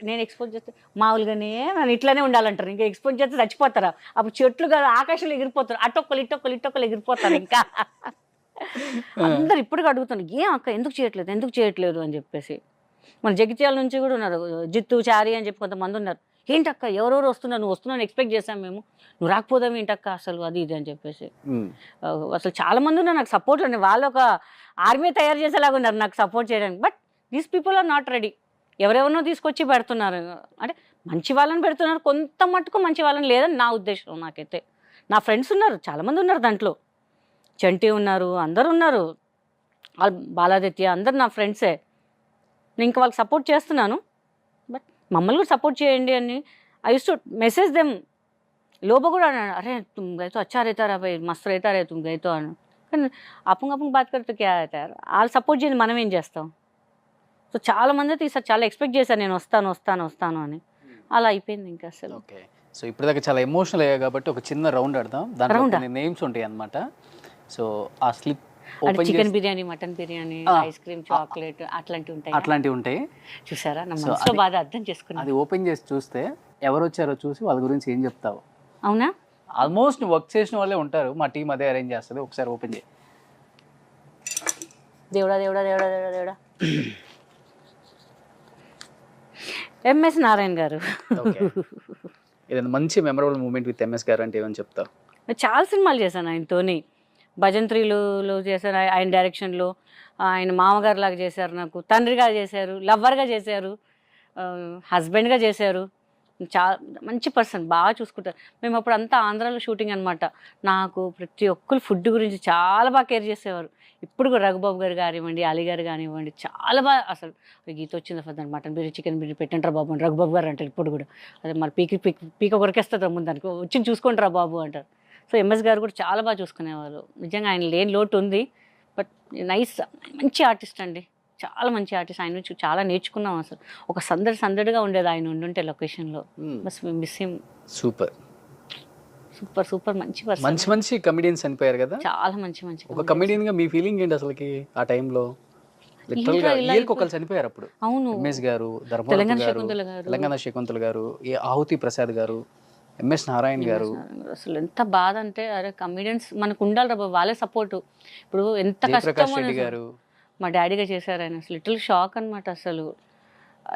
Speaker 2: నేను ఎక్స్పోజ్ చేస్తే మామూలుగానే నన్ను ఇట్లానే ఉండాలంటారు. ఇంకా ఎక్స్పోజ్ చేస్తే చచ్చిపోతారా, అప్పుడు చెట్లు ఆకాశంలో ఎగిరిపోతారు, అటొక్కలు ఇటొక్కలు ఎగిరిపోతారు. ఇంకా అందరు ఇప్పుడు అడుగుతాను, ఏం అక్క ఎందుకు చేయట్లేదు అని చెప్పేసి. మన జగిత్యాల నుంచి కూడా ఉన్నారు, జిత్తు చారి అని చెప్పి కొంతమంది ఉన్నారు. ఏంటక్క ఎవరెవరు వస్తున్నారు, నువ్వు వస్తున్నావు ఎక్స్పెక్ట్ చేసాం మేము, నువ్వు రాకపోదాం ఏంటక్క అసలు, అది ఇది అని చెప్పేసి. అసలు చాలా మంది ఉన్నారు నాకు సపోర్ట్. వాళ్ళు ఒక ఆర్మీ తయారు చేసేలాగా ఉన్నారు నాకు సపోర్ట్ చేయడానికి. But these people are not ready. ఎవరెవరినో తీసుకొచ్చి పెడుతున్నారు, అంటే మంచి వాళ్ళని పెడుతున్నారు, కొంత మట్టుకు మంచి వాళ్ళని లేదని నా ఉద్దేశం. నాకైతే నా ఫ్రెండ్స్ ఉన్నారు, చాలామంది ఉన్నారు దాంట్లో, చంటి ఉన్నారు, అందరు ఉన్నారు, బాలాదిత్య, అందరు నా ఫ్రెండ్సే. నేను ఇంకా వాళ్ళకి సపోర్ట్ చేస్తున్నాను. బట్ మమ్మల్ని కూడా సపోర్ట్ చేయండి అని I use to message them. Lobo కూడా అన్నాడు, అరే తుమ్ గైతో అచ్చా రేతా రా భాయ్, మస్తు రేతా రే తుమ్ గైతో అని. కానీ అప్పుంగ బాత్ కడితే క్యా అవుతారు, వాళ్ళు సపోర్ట్ చేయండి, మనం ఏం చేస్తాం. సో చాలా మంది అయితే ఈసారి చాలా ఎక్స్పెక్ట్ చేశాను నేను వస్తాను అని. అలా అయిపోయింది ఇంకా అసలు.
Speaker 1: ఓకే, సో ఇప్పటిదాకా చాలా ఎమోషనల్ అయ్యాయి కాబట్టి ఒక చిన్న రౌండ్ ఆడదాం. దాంట్లో నేమ్స్ ఉంటాయి అన్నమాట. సో ఆ slip
Speaker 2: chicken biryani, mutton biryani, ice cream, chocolate
Speaker 1: అట్లాంటివి ఉంటాయి.
Speaker 2: చూసారా నా మనసులో బాధ అర్థం చేసుకున్నా.
Speaker 1: అది ఓపెన్ చేసి చూస్తే ఎవరు వచ్చారో చూసి వాళ్ళ గురించి ఏం చెప్తావు?
Speaker 2: అవునా,
Speaker 1: ఆల్మోస్ట్ వర్క్ చేసిన వాళ్ళే ఉంటారు, మా టీం అదే అరేంజ్ చేస్తుంది. ఒకసారి ఓపెన్ చేయి.
Speaker 2: దేవుడా ఎంఎస్ నారాయణ గారు.
Speaker 1: ఏదైనా మంచి మెమరబుల్ మూమెంట్ విత్ ఎంఎస్ గారు అంటే ఏమని చెప్తావు?
Speaker 2: చాలా సినిమాలు చేశాను ఆయనతోని. భజంత్రీలో చేశారు ఆయన డైరెక్షన్లో. ఆయన మామగారు లాగా చేశారు, నాకు తండ్రిగా చేశారు, లవ్వర్గా చేశారు, హస్బెండ్గా చేశారు. చాలా మంచి పర్సన్, బాగా చూసుకుంటారు. మేము అప్పుడు అంతా ఆంధ్రాలో షూటింగ్ అనమాట. నాకు ప్రతి ఒక్కరు ఫుడ్ గురించి చాలా బాగా కేర్ చేసేవారు. ఇప్పుడు కూడా రఘుబాబు గారు కానివ్వండి, అలీ గారు కానివ్వండి, చాలా బాగా అసలు గీత వచ్చింది first mutton biryani, chicken biryani పెట్టంటారా బాబు అని రఘుబాబు గారు అంటారు ఇప్పుడు కూడా. అదే మరి పీక కొరికేస్తారు ముందానికి, వచ్చి చూసుకుంటారా బాబు అంటారు. సో ఎంఎస్ గారు కూడా చాలా బాగా చూసుకునేవాళ్ళు. నిజంగా ఆయన లేని లోటు ఉంది. బట్ నైస్, మంచి ఆర్టిస్ట్ అండి, చాలా మంచి ఆర్టిస్ట్. ఆయన నుంచి చాలా నేర్చుకున్నాం. అసలు ఒక సందడిగా ఉండేది ఆయన ఉండుంటే లొకేషన్లో. Bus miss him.
Speaker 1: సూపర్
Speaker 2: మంచి పర్సన్.
Speaker 1: మంచి కమెడియన్స్ చనిపోయారు కదా,
Speaker 2: చాలా మంచి.
Speaker 1: ఒక కమెడియన్ గా మీ ఫీలింగ్ ఏంటి అసలుకి ఆ టైంలో? ఒకళ్ళు చనిపోయారు అప్పుడు.
Speaker 2: అవును,
Speaker 1: ఎంఎస్ గారు, తెలంగాణ శకుంతల గారు, ఆహుతి ప్రసాద్ గారు, ఎంఎస్ నారాయణ గారు.
Speaker 2: అసలు ఎంత బాధ అంటే, అరే కమెడియన్స్ మనకు ఉండాలి రా, వాళ్ళే సపోర్టు. ఇప్పుడు ఎంత కష్టం
Speaker 1: గారు
Speaker 2: మా డాడీగా చేశారు ఆయన. అసలు లిటిల్ షాక్ అనమాట. అసలు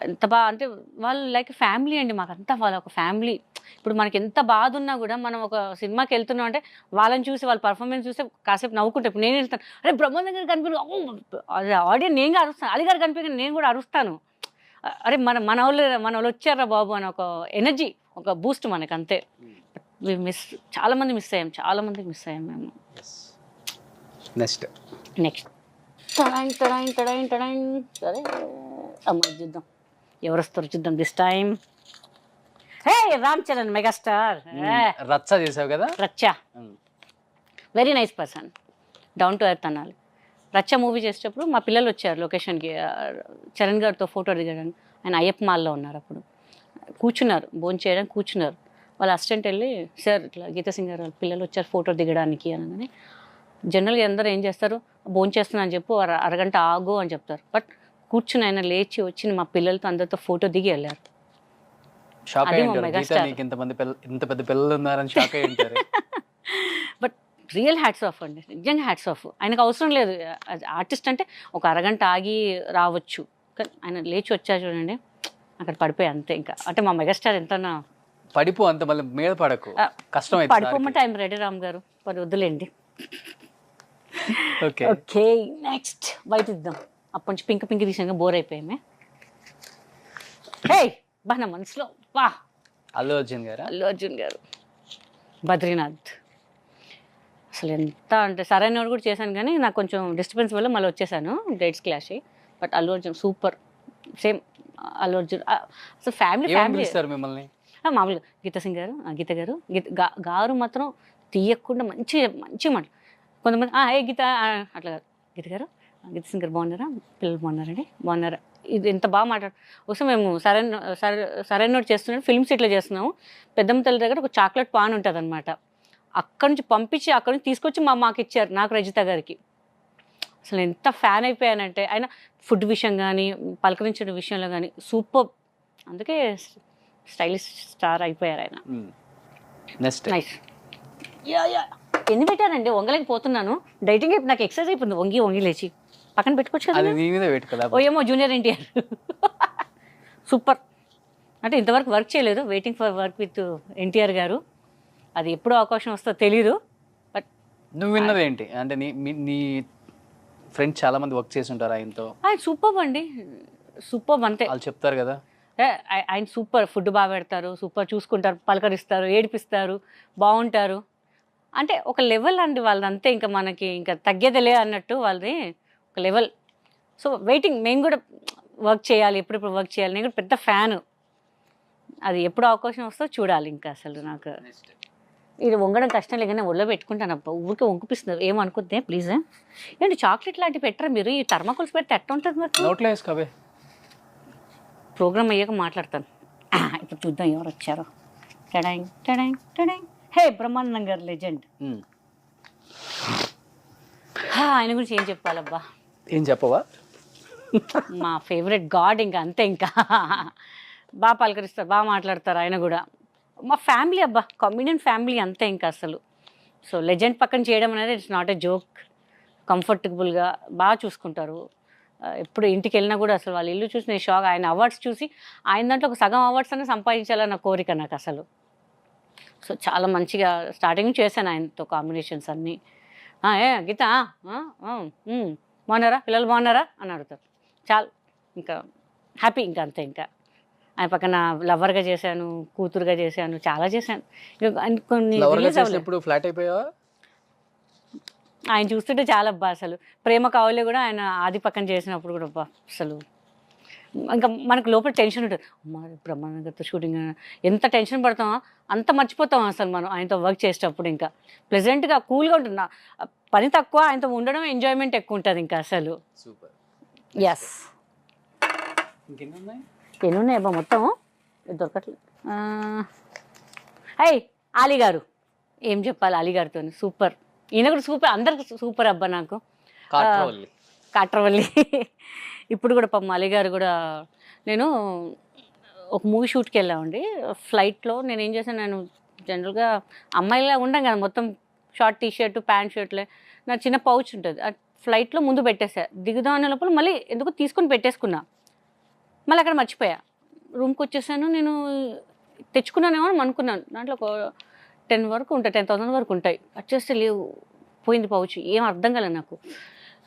Speaker 2: ఎంత బాగా అంటే వాళ్ళు లైక్ ఫ్యామిలీ అండి మాకంతా, వాళ్ళ ఒక ఫ్యామిలీ. ఇప్పుడు మనకి ఎంత బాధ ఉన్నా కూడా మనం ఒక సినిమాకి వెళ్తున్నాం అంటే వాళ్ళని చూసి, వాళ్ళ పర్ఫార్మెన్స్ చూస్తే కాసేపు నవ్వుకుంటే. ఇప్పుడు నేను వెళ్తాను, అరే బ్రహ్మానంద దగ్గర కనిపి, అదే ఆడియన్స్ నేను కూడా అరుస్తాను, అలీ గారు కనిపించి నేను కూడా అరుస్తాను. అరే మన వాళ్ళు వచ్చారా బాబు అని ఒక ఎనర్జీ, ఒక బూస్ట్ మనకు అంతే. చాలా మంది మిస్ అయ్యాం మేము.
Speaker 1: నెక్స్ట్
Speaker 2: సరే అమ్మ చూద్దాం ఎవరు వస్తారు చూద్దాం this time. Hey Ram Charan megastar.
Speaker 1: రచ్చ చేసావు కదా?
Speaker 2: రచ్చ very nice person, down to earth అనాలి. రచ్చ మూవీ చేసేటప్పుడు మా పిల్లలు వచ్చారు లొకేషన్కి, చరణ్ గారితో ఫోటో దిగడానికి. ఆయన అయ్యప్ప మాల్లో ఉన్నారు అప్పుడు, కూర్చున్నారు భోజనం చేయడానికి కూర్చున్నారు. వాళ్ళ అసిస్టెంట్ వెళ్ళి, సార్ ఇట్లా గీతా సింగ్ గారు వాళ్ళ పిల్లలు వచ్చారు ఫోటో దిగడానికి అనగానే, జనరల్గా అందరూ ఏం చేస్తారు, భోజనం చేస్తున్నా అని చెప్పు, అరగంట ఆగు అని చెప్తారు. బట్ కూర్చుని ఆయన లేచి వచ్చి మా పిల్లలతో అందరితో ఫోటో దిగి వెళ్ళారు.
Speaker 1: ఇంత పెద్ద పిల్లలు ఉన్నారని షాక్ అయ్యి ఉంటారు.
Speaker 2: బట్ రియల్ హ్యాట్స్ ఆఫ్ అండి, నిజంగా హ్యాట్స్ ఆఫ్. ఆయనకు అవసరం లేదు, ఆర్టిస్ట్ అంటే ఒక అరగంట ఆగి రావచ్చు, కానీ ఆయన లేచి వచ్చారు చూడండి, అక్కడ పడిపోయి అంతే. ఇంకా అంటే మా మెగాస్టార్ ఎంత
Speaker 1: పడిపో, అంత మళ్ళీ మీద పడకు, కష్టం.
Speaker 2: పడిపోమంటే ఆయన రెడీ రామ్ గారు, మరి వద్దులేండి.
Speaker 1: ఓకే
Speaker 2: ఓకే నెక్స్ట్ వైట్ ఇద్దాం. అప్పటి నుంచి పింక్ పింక్ తీసాక బోర్ అయిపోయామే. హే బా నా మనసులో వా
Speaker 1: అల్లు అర్జున్ గారా?
Speaker 2: అల్లు అర్జున్ గారు, బద్రీనాథ్. అసలు ఎంత అంటే సరైన కూడా చేశాను కానీ నాకు కొంచెం డిస్టర్బెన్స్ వల్ల మళ్ళీ వచ్చేసాను, dates clash. But Allu Arjun super. Same Allu Arjun అసలు ఫ్యామిలీ ఫ్యామిలీ
Speaker 1: పిలుస్తారు మిమ్మల్ని?
Speaker 2: మామూలుగా గీత సింగ్ గారు, గీత గారు, గారు మాత్రం తీయకుండా మంచి మంచి మాట. కొంతమంది ఏ గీత అట్లా కాదు, గీత గారు, గీత సింగ్ గారు బాగున్నారా, పిల్లలు బాగున్నారండి, బాగున్నారా, ఇది ఎంత బాగా మాట్లాడు. ఒకసారి మేము సరైన నోట్ చేస్తున్నాం, ఫిల్మ్ సిటీలో చేస్తున్నాము. పెద్దమ్మ తల్లి దగ్గర ఒక చాక్లెట్ పాన్ ఉంటుంది అనమాట. అక్కడి నుంచి పంపించి అక్కడి నుంచి తీసుకొచ్చి మాకు ఇచ్చారు, నాకు రజిత గారికి. అసలు ఎంత ఫ్యాన్ అయిపోయానంటే ఆయన ఫుడ్ విషయం కానీ పలకరించడం విషయంలో కానీ సూపర్. అందుకే స్టైలిష్ స్టార్ అయిపోయారు ఆయన.
Speaker 1: Next
Speaker 2: nice. ఎన్ని పెట్టారండి, వంగలేకపోతున్నాను. డైటింగ్ అయిపోయి నాకు ఎక్సర్సైజ్ అయిపోయింది, వంగి వంగి లేచి పక్కన పెట్టుకోవచ్చు
Speaker 1: అది
Speaker 2: కదా.
Speaker 1: నీ మీద పెట్టుకోలే.
Speaker 2: ఓ ఏమో జూనియర్ ఎన్టీఆర్ సూపర్. అంటే ఇంతవరకు వర్క్ చేయలేదు, waiting for work with NTR గారు. అది ఎప్పుడు అవకాశం వస్తుందో తెలీదు. బట్
Speaker 1: నువ్వు విన్నది ఏంటి అంటే నీ ఫ్రెండ్స్ చాలా మంది వర్క్ చేసి ఉంటారు ఆయనతో?
Speaker 2: ఆయన సూపర్ అండి, సూపర్. అంతే
Speaker 1: వాళ్ళు చెప్తారు కదా
Speaker 2: ఆయన సూపర్. ఫుడ్ బాగా పెడతారు, సూపర్ చూసుకుంటారు, పలకరిస్తారు, ఏడిపిస్తారు, బాగుంటారు. అంటే ఒక లెవెల్ అండి వాళ్ళది, అంతే. ఇంకా మనకి ఇంకా తగ్గేదిలే అన్నట్టు వాళ్ళది ఒక లెవెల్. సో వెయిటింగ్, మేము కూడా వర్క్ చేయాలి, ఎప్పుడెప్పుడు వర్క్ చేయాలి. నేను కూడా పెద్ద ఫ్యాను. అది ఎప్పుడు అవకాశం వస్తుందో చూడాలి. ఇంకా అసలు నాకు ఇది వంగడం కష్టం లేకనే ఒళ్ళో పెట్టుకుంటాను. అబ్బా ఊరికే వంకిపిస్తున్నారు, ఏమనుకుంటే ప్లీజ్. ఏంటి చాక్లెట్ లాంటివి పెట్టరా మీరు? ఈ థర్మాకోల్స్ పెడితే ఎట్లా ఉంటుంది మరి?
Speaker 1: నోట్లో వేసుకోవే.
Speaker 2: ప్రోగ్రామ్ అయ్యాక మాట్లాడతాను. ఇప్పుడు చూద్దాం ఎవరు వచ్చారో. టడాంగ్ టడాంగ్ టడాంగ్. హే బ్రహ్మానందం గారు లెజెండ్. ఆయన గురించి ఏం చెప్పాలబ్బా,
Speaker 1: ఏం చెప్పవా?
Speaker 2: మా ఫేవరెట్ గాడ్. ఇంకా అంతే, ఇంకా బాగా పలకరిస్తారు, బాగా మాట్లాడతారు. ఆయన కూడా మా ఫ్యామిలీ అబ్బా, కాంబినెంట్ ఫ్యామిలీ అంతే ఇంకా అసలు. సో లెజెండ్ పక్కన చేయడం అనేది ఇట్స్ నాట్ ఎ జోక్. కంఫర్టబుల్గా బాగా చూసుకుంటారు. ఎప్పుడు ఇంటికి వెళ్ళినా కూడా అసలు వాళ్ళ ఇల్లు చూసి నేను షాక్. ఆయన అవార్డ్స్ చూసి ఆయన దాంట్లో ఒక సగం అవార్డ్స్ అనే సంపాదించాలన్న కోరిక నాకు అసలు. సో చాలా మంచిగా స్టార్టింగ్ చేశాను ఆయనతో కాంబినేషన్స్ అన్నీ. గీత బాగున్నారా, పిల్లలు బాగున్నారా అని అడుగుతారు. చాలు ఇంకా హ్యాపీ. ఇంకా అంతే. ఇంకా ఆయన పక్కన లవర్గా చేశాను, కూతురుగా చేశాను, చాలా చేశాను. కొన్ని
Speaker 1: ఫ్లాట్ అయిపోయావా?
Speaker 2: ఆయన చూస్తుంటే చాలా అబ్బా అసలు. ప్రేమ కావాలి కూడా ఆయన ఆది పక్కన చేసినప్పుడు కూడా అబ్బా అసలు ఇంకా మనకు లోపల టెన్షన్ ఉంటుంది. అమ్మా బ్రహ్మానంద గారితో షూటింగ్, ఎంత టెన్షన్ పడతామో అంత మర్చిపోతాం అసలు మనం ఆయనతో వర్క్ చేసేటప్పుడు. ఇంకా ప్లెజెంట్గా కూల్గా ఉంటుంది. పని తక్కువ, ఆయనతో ఉండడం ఎంజాయ్మెంట్ ఎక్కువ ఉంటుంది ఇంకా అసలు.
Speaker 1: సూపర్.
Speaker 2: ఎస్. ఎన్ని ఉన్నాయి అబ్బా మొత్తం దొరకట్లేదు. అయ్ అలీ గారు, ఏం చెప్పాలి అలీ గారితో, సూపర్. ఈయన కూడా సూపర్, అందరికి సూపర్ అబ్బా. నాకు కాట్రవల్లి ఇప్పుడు కూడా పాపం అలీ గారు కూడా. నేను ఒక మూవీ షూట్కి వెళ్ళామండి ఫ్లైట్లో. నేను ఏం చేశాను, నేను జనరల్గా అమ్మాయిలా ఉండం కదా, మొత్తం షార్ట్ టీషర్టు ప్యాంట్ షర్ట్లే. నా చిన్న పౌచ్ ఉంటుంది, ఆ ఫ్లైట్లో ముందు పెట్టేసా. దిగుదాం అనే లోపల మళ్ళీ ఎందుకు తీసుకొని పెట్టేసుకున్నా, మళ్ళీ అక్కడ మర్చిపోయా. రూమ్కి వచ్చేసాను. నేను తెచ్చుకున్నానేమో అని అనుకున్నాను. దాంట్లో ఒక 10,000 వరకు ఉంటాయి. వచ్చేస్తే లేవు, పోయింది పౌచ్. ఏం అర్థం కాలేదు నాకు.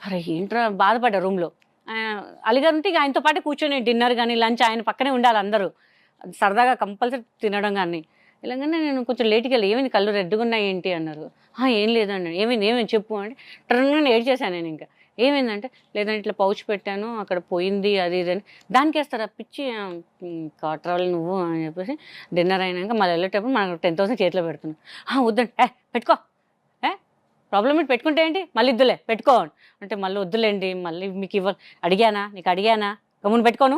Speaker 2: అరే ఏంట్రా బాధపడ్డా రూమ్లో. అలీగారు ఉంటే ఇక ఆయనతో పాటు కూర్చొని డిన్నర్ కానీ లంచ్ ఆయన పక్కనే ఉండాలి అందరూ, సరదాగా కంపల్సరీ తినడం. కానీ ఇలాగనే నేను కొంచెం లేట్కి వెళ్ళి, ఏమైంది కళ్ళు రెడ్డుగా ఉన్నాయి ఏంటి అన్నారు. ఏం లేదండి. ఏమైంది చెప్పు అంటే ట్రన్ ఏడ్ చేశాను నేను. ఇంకా ఏమైందంటే లేదంటే ఇట్లా పౌచ్ పెట్టాను అక్కడ పోయింది అది ఇది అని. దానికి వేస్తారా పిచ్చి కాట్రావాలి నువ్వు అని చెప్పేసి డిన్నర్ అయినాక మళ్ళీ వెళ్ళేటప్పుడు మనకు 10,000 చేతిలో పెడుతున్నాను. వద్దండి, పెట్టుకో, ప్రాబ్లం ఏంటి, పెట్టుకుంటే ఏంటి, మళ్ళీ ఇద్దులే పెట్టుకో అంటే మళ్ళీ వద్దులేండి, మళ్ళీ మీకు అడిగానా, నీకు అడిగానా, గమ్మున పెట్టుకోను.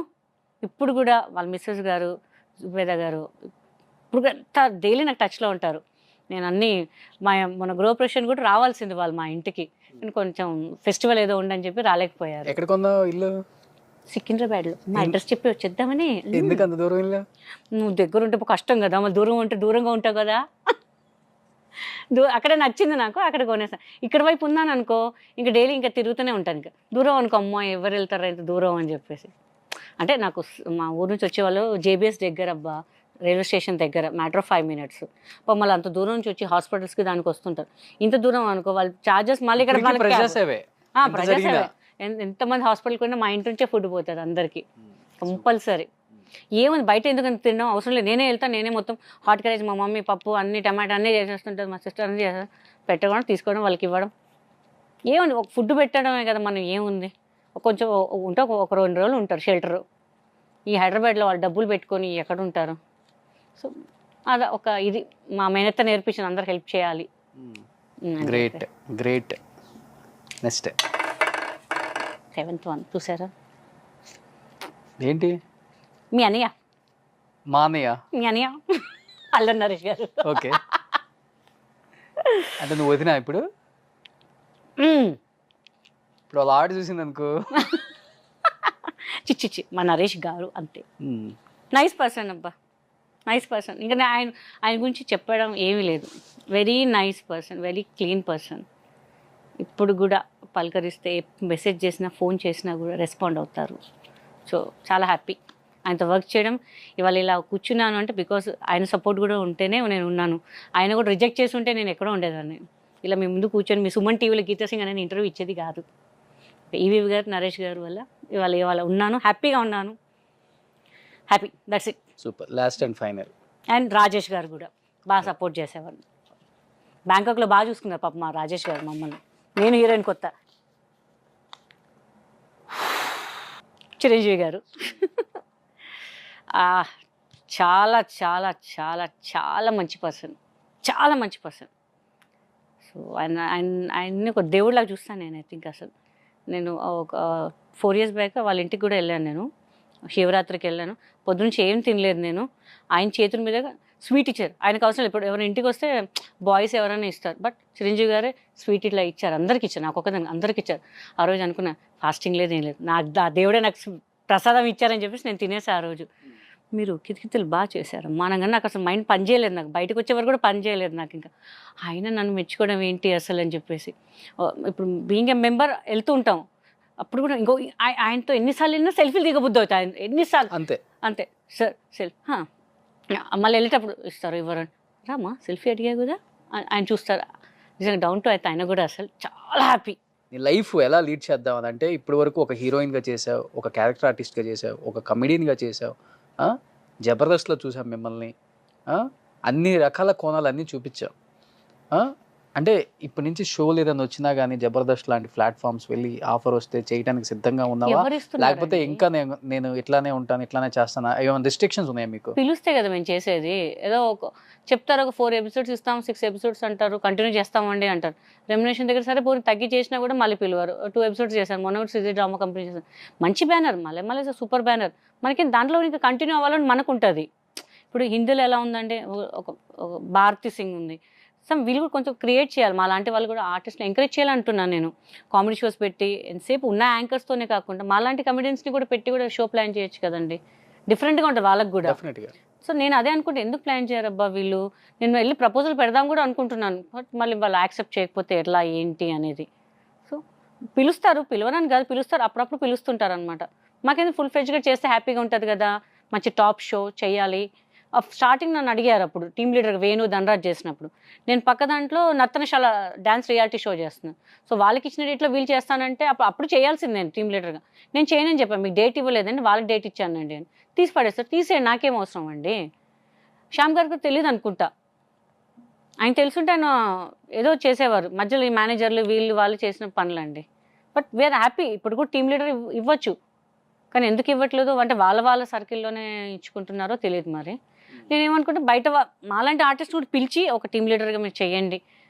Speaker 2: ఇప్పుడు కూడా వాళ్ళ మిస్సెస్ గారు సుబేద గారు ఇప్పుడు ఎంత డైలీ నాకు టచ్లో ఉంటారు. నేను అన్నీ మన గృహప్రవేశం కూడా రావాల్సింది వాళ్ళు మా ఇంటికి. నేను కొంచెం ఫెస్టివల్ ఏదో ఉండని చెప్పి రాలేకపోయారు.
Speaker 1: ఎక్కడ కొన్నావు ఇల్లు?
Speaker 2: సికింద్రాబాద్లో. మా అడ్రస్ చెప్పి వచ్చేద్దామని.
Speaker 1: ఎందుకు అంత దూరం ఇల్లు?
Speaker 2: నువ్వు దగ్గర ఉంటే కష్టం కదా, మళ్ళీ దూరం ఉంటే దూరంగా ఉంటావు కదా. అక్కడ నచ్చింది నాకు, అక్కడ కొనేసాను. ఇక్కడ వైపు ఉన్నాను అనుకో ఇంకా డైలీ ఇంకా తిరుగుతూనే ఉంటాను. ఇంకా దూరం అనుకో, అమ్మో ఎవరు వెళ్తారా ఇంత దూరం అని చెప్పేసి. అంటే నాకు మా ఊరు నుంచి వచ్చేవాళ్ళు జేబీఎస్ దగ్గర అబ్బా రైల్వే స్టేషన్ దగ్గర మ్యాటర్ ఆఫ్ 5 minutes. మళ్ళీ అంత దూరం నుంచి వచ్చి హాస్పిటల్స్కి దానికి వస్తుంటారు. ఇంత దూరం అనుకో వాళ్ళు చార్జెస్ మళ్ళీ ఇక్కడ
Speaker 1: ప్రజాసేవే
Speaker 2: ప్రజాసేవ. ఎంతమంది హాస్పిటల్కి పోయినా మా ఇంటి నుంచే ఫుడ్ పోతుంది అందరికీ కంపల్సరీ. ఏముంది బయట ఎందుకంటే తినడం అవసరం లేదు, నేనే వెళ్తాను, నేనే మొత్తం హాట్ కరేజ్ మా మమ్మీ పప్పు అన్ని టమాటా అన్నీ చేసేస్తుంటుంది, మా సిస్టర్ అన్నీ చేస్తారు, పెట్టడం తీసుకోవడం వాళ్ళకి ఇవ్వడం. ఏముంది ఒక ఫుడ్ పెట్టడమే కదా మనం, ఏముంది కొంచెం ఉంటే ఒక 2 రోజులు ఉంటారు షెల్టరు. ఈ హైదరాబాద్లో వాళ్ళు డబ్బులు పెట్టుకొని ఎక్కడ ఉంటారు. సో అలా ఒక ఇది మా మేనత్త నేర్పించిన అందరు హెల్ప్ చేయాలి.
Speaker 1: Great great. Next
Speaker 2: 7th one చూసారా?
Speaker 1: ఏంటి?
Speaker 2: మీ అన్నయ్య.
Speaker 1: మా అన్నయ్య?
Speaker 2: మీ అన్నయ్య అల్లరి నరేష్ గారు.
Speaker 1: ఓకే, అంటే నువ్వు వదినా ఇప్పుడు ఇప్పుడు వాళ్ళ ఆడ చూసింది అనుకో.
Speaker 2: చిచ్చి మా నరేష్ గారు అంతే. నైస్ పర్సన్ అబ్బా, నైస్ పర్సన్. ఇంకా ఆయన గురించి చెప్పడం ఏమీ లేదు. Very nice person, very clean person. ఇప్పుడు కూడా పలకరిస్తే మెసేజ్ చేసినా ఫోన్ చేసినా కూడా రెస్పాండ్ అవుతారు. సో చాలా హ్యాపీ ఆయనతో వర్క్ చేయడం. ఇవాళ ఇలా కూర్చున్నాను అంటే బికాస్ ఆయన సపోర్ట్ కూడా ఉంటేనే నేను ఉన్నాను. ఆయన కూడా రిజెక్ట్ చేసి ఉంటే నేను ఎక్కడో ఉండేదాన్ని. ఇలా మీ ముందు కూర్చొని మీ సుమన్ టీవీలో గీతా సింగ్ అనేది ఇంటర్వ్యూ ఇచ్చేది కాదు. ఈవీ గారు నరేష్ గారు వల్ల ఇవాళ ఉన్నాను, హ్యాపీగా ఉన్నాను. Happy, that's it.
Speaker 1: Super. Last and final.
Speaker 2: And Rajesh గారు కూడా బాగా సపోర్ట్ చేసేవారు. బ్యాంకాక్లో బాగా చూసుకున్నారు పాప మా రాజేష్ గారు మమ్మల్ని. నేను హీరోయిన్ కొత్త. చిరంజీవి గారు చాలా చాలా చాలా చాలా మంచి పర్సన్, చాలా మంచి పర్సన్. సో ఆయన్ని ఒక దేవుడిలాగా చూస్తాను నేను. ఐ థింక్ అసలు నేను ఒక 4 years బ్యాక్ వాళ్ళ ఇంటికి కూడా వెళ్ళాను. నేను శివరాత్రికి వెళ్ళాను. పొద్దునుంచి ఏం తినలేదు నేను. ఆయన చేతుల మీద స్వీట్ ఇచ్చారు. ఆయనకు అవసరం ఇప్పుడు ఎవరైనా ఇంటికి వస్తే బాయ్స్ ఎవరైనా ఇస్తారు, బట్ చిరంజీవి గారే స్వీట్ ఇట్లా ఇచ్చారు, అందరికి ఇచ్చారు, నాకు ఒకదాన్ని అందరికి ఇచ్చారు. ఆ రోజు అనుకున్నా ఫాస్టింగ్ లేదు ఏం లేదు, నాకు ఆ దేవుడే నాకు ప్రసాదం ఇచ్చారని చెప్పేసి నేను తినేసా ఆ రోజు. మీరు కితకితలు బాగా చేశారు మానంగా. నాకు అసలు మైండ్ పని చేయలేదు, నాకు బయటకు వచ్చేవారు కూడా పని చేయలేదు నాకు. ఇంకా ఆయన నన్ను మెచ్చుకోవడం ఏంటి అసలు అని చెప్పేసి. ఇప్పుడు బీయింగ్ ఏ మెంబర్ వెళ్తూ ఉంటాం, అప్పుడు కూడా ఇంకో ఆయనతో ఎన్నిసార్లు వెళ్ళినా సెల్ఫీలు దిగబుద్ధి అవుతాయి. ఆయన ఎన్నిసార్లు అంతే అంతే సార్ మళ్ళీ వెళ్ళేటప్పుడు ఇస్తారు, ఇవ్వరు, రామా సెల్ఫీ అడిగా కూడా ఆయన చూస్తారు. నిజంగా డౌన్ టు అయితే ఆయన కూడా అసలు చాలా హ్యాపీ.
Speaker 1: నీ లైఫ్ ఎలా లీడ్ చేద్దాం అని అంటే ఇప్పటి వరకు ఒక హీరోయిన్గా చేసావు, ఒక క్యారెక్టర్ ఆర్టిస్ట్గా చేసావు, ఒక కమెడియన్గా చేసావు, జబర్దస్త్లో చూసాం మిమ్మల్ని, అన్ని రకాల కోణాలు అన్నీ చూపించావు. అంటే ఇప్పటి నుంచి షోలు ఏదైనా వచ్చినా కానీ జబర్దస్త్ లాంటి ప్లాట్ఫామ్స్ వెళ్ళి ఆఫర్ వస్తే చేయడానికి సిద్ధంగా ఉన్నావా, లేకపోతే ఇంకా నేను ఇట్లానే ఉంటాను ఇట్లానే చేస్తానా, ఏమైనా రిస్ట్రిక్షన్స్ ఉన్నాయా మీకు?
Speaker 2: పిలుస్తే కదా మేము చేసేది. ఏదో ఒక చెప్తారు, ఒక 4 episodes ఇస్తాం, 6 episodes అంటారు, కంటిన్యూ చేస్తామండి అంటారు. రెమ్యునేషన్ దగ్గర సరే పోయి తగ్గి చేసినా కూడా మళ్ళీ పిలువారు. 2 episodes చేశాను, మొన్న సిజీ డ్రామా కంపెనీ చేశాను, మంచి బ్యానర్, మళ్ళీ సూపర్ బ్యానర్. మనకి దాంట్లో ఇంకా కంటిన్యూ అవ్వాలని మనకు ఉంటుంది. ఇప్పుడు హిందీలో ఎలా ఉందంటే ఒక భారతి సింగ్ ఉంది, వీళ్ళు కూడా కొంచెం క్రియేట్ చేయాలి. మా లాంటి వాళ్ళు కూడా ఆర్టిస్ట్ని ఎంకరేజ్ చేయాలంటున్నాను నేను. కామెడీ షోస్ పెట్టి ఎంతసేపు ఉన్న యాంకర్స్తోనే కాకుండా మా లాంటి కమెడియన్స్ని కూడా పెట్టి కూడా షో ప్లాన్ చేయొచ్చు కదండి, డిఫరెంట్గా ఉంటుంది వాళ్ళకి కూడా. సో నేను అదే అనుకుంటే ఎందుకు ప్లాన్ చేయరబ్బా వీళ్ళు, నేను వెళ్ళి ప్రపోజల్ పెడదాం కూడా అనుకుంటున్నాను, బట్ మళ్ళీ వాళ్ళు యాక్సెప్ట్ చేయకపోతే ఎట్లా ఏంటి అనేది. సో పిలుస్తారు, పిలవనని కాదు, పిలుస్తారు, అప్పుడప్పుడు పిలుస్తుంటారు అనమాట. మాకేందుకు ఫుల్ ఫ్లెడ్జ్గా చేస్తే హ్యాపీగా ఉంటుంది కదా, మంచి టాప్ షో చేయాలి. స్టార్టింగ్ నన్ను అడిగారు అప్పుడు టీమ్ లీడర్ వేణు ధనరాజ్ చేసినప్పుడు. నేను పక్క దాంట్లో నర్తనశాల డ్యాన్స్ రియాలిటీ షో చేస్తున్నాను. సో వాళ్ళకి ఇచ్చిన డేట్లో వీళ్ళు చేస్తానంటే అప్పుడు చేయాల్సింది నేను టీమ్ లీడర్గా. నేను చేయనని చెప్పాను, మీకు డేట్ ఇవ్వలేదండి, వాళ్ళకి డేట్ ఇచ్చానండి అని. తీసి పడేస్తారు, తీసేయండి, నాకేం అవసరం అండి. శ్యామ్ గారికి తెలియదు అనుకుంటా, ఆయన తెలుసుంటే ఆయన ఏదో చేసేవారు, మధ్యలో ఈ మేనేజర్లు వీళ్ళు వాళ్ళు చేసిన పనులండి. బట్ వీఆర్ హ్యాపీ, ఇప్పుడు కూడా టీమ్ లీడర్ ఇవ్వచ్చు, కానీ ఎందుకు ఇవ్వట్లేదు అంటే వాళ్ళ సర్కిల్లోనే ఇచ్చుకుంటున్నారో తెలియదు. మరి నేనేమనుకుంటే బయట మాలాంటి ఆర్టిస్ట్ కూడా పిలిచి ఒక టీమ్ లీడర్గా మీరు చేయండి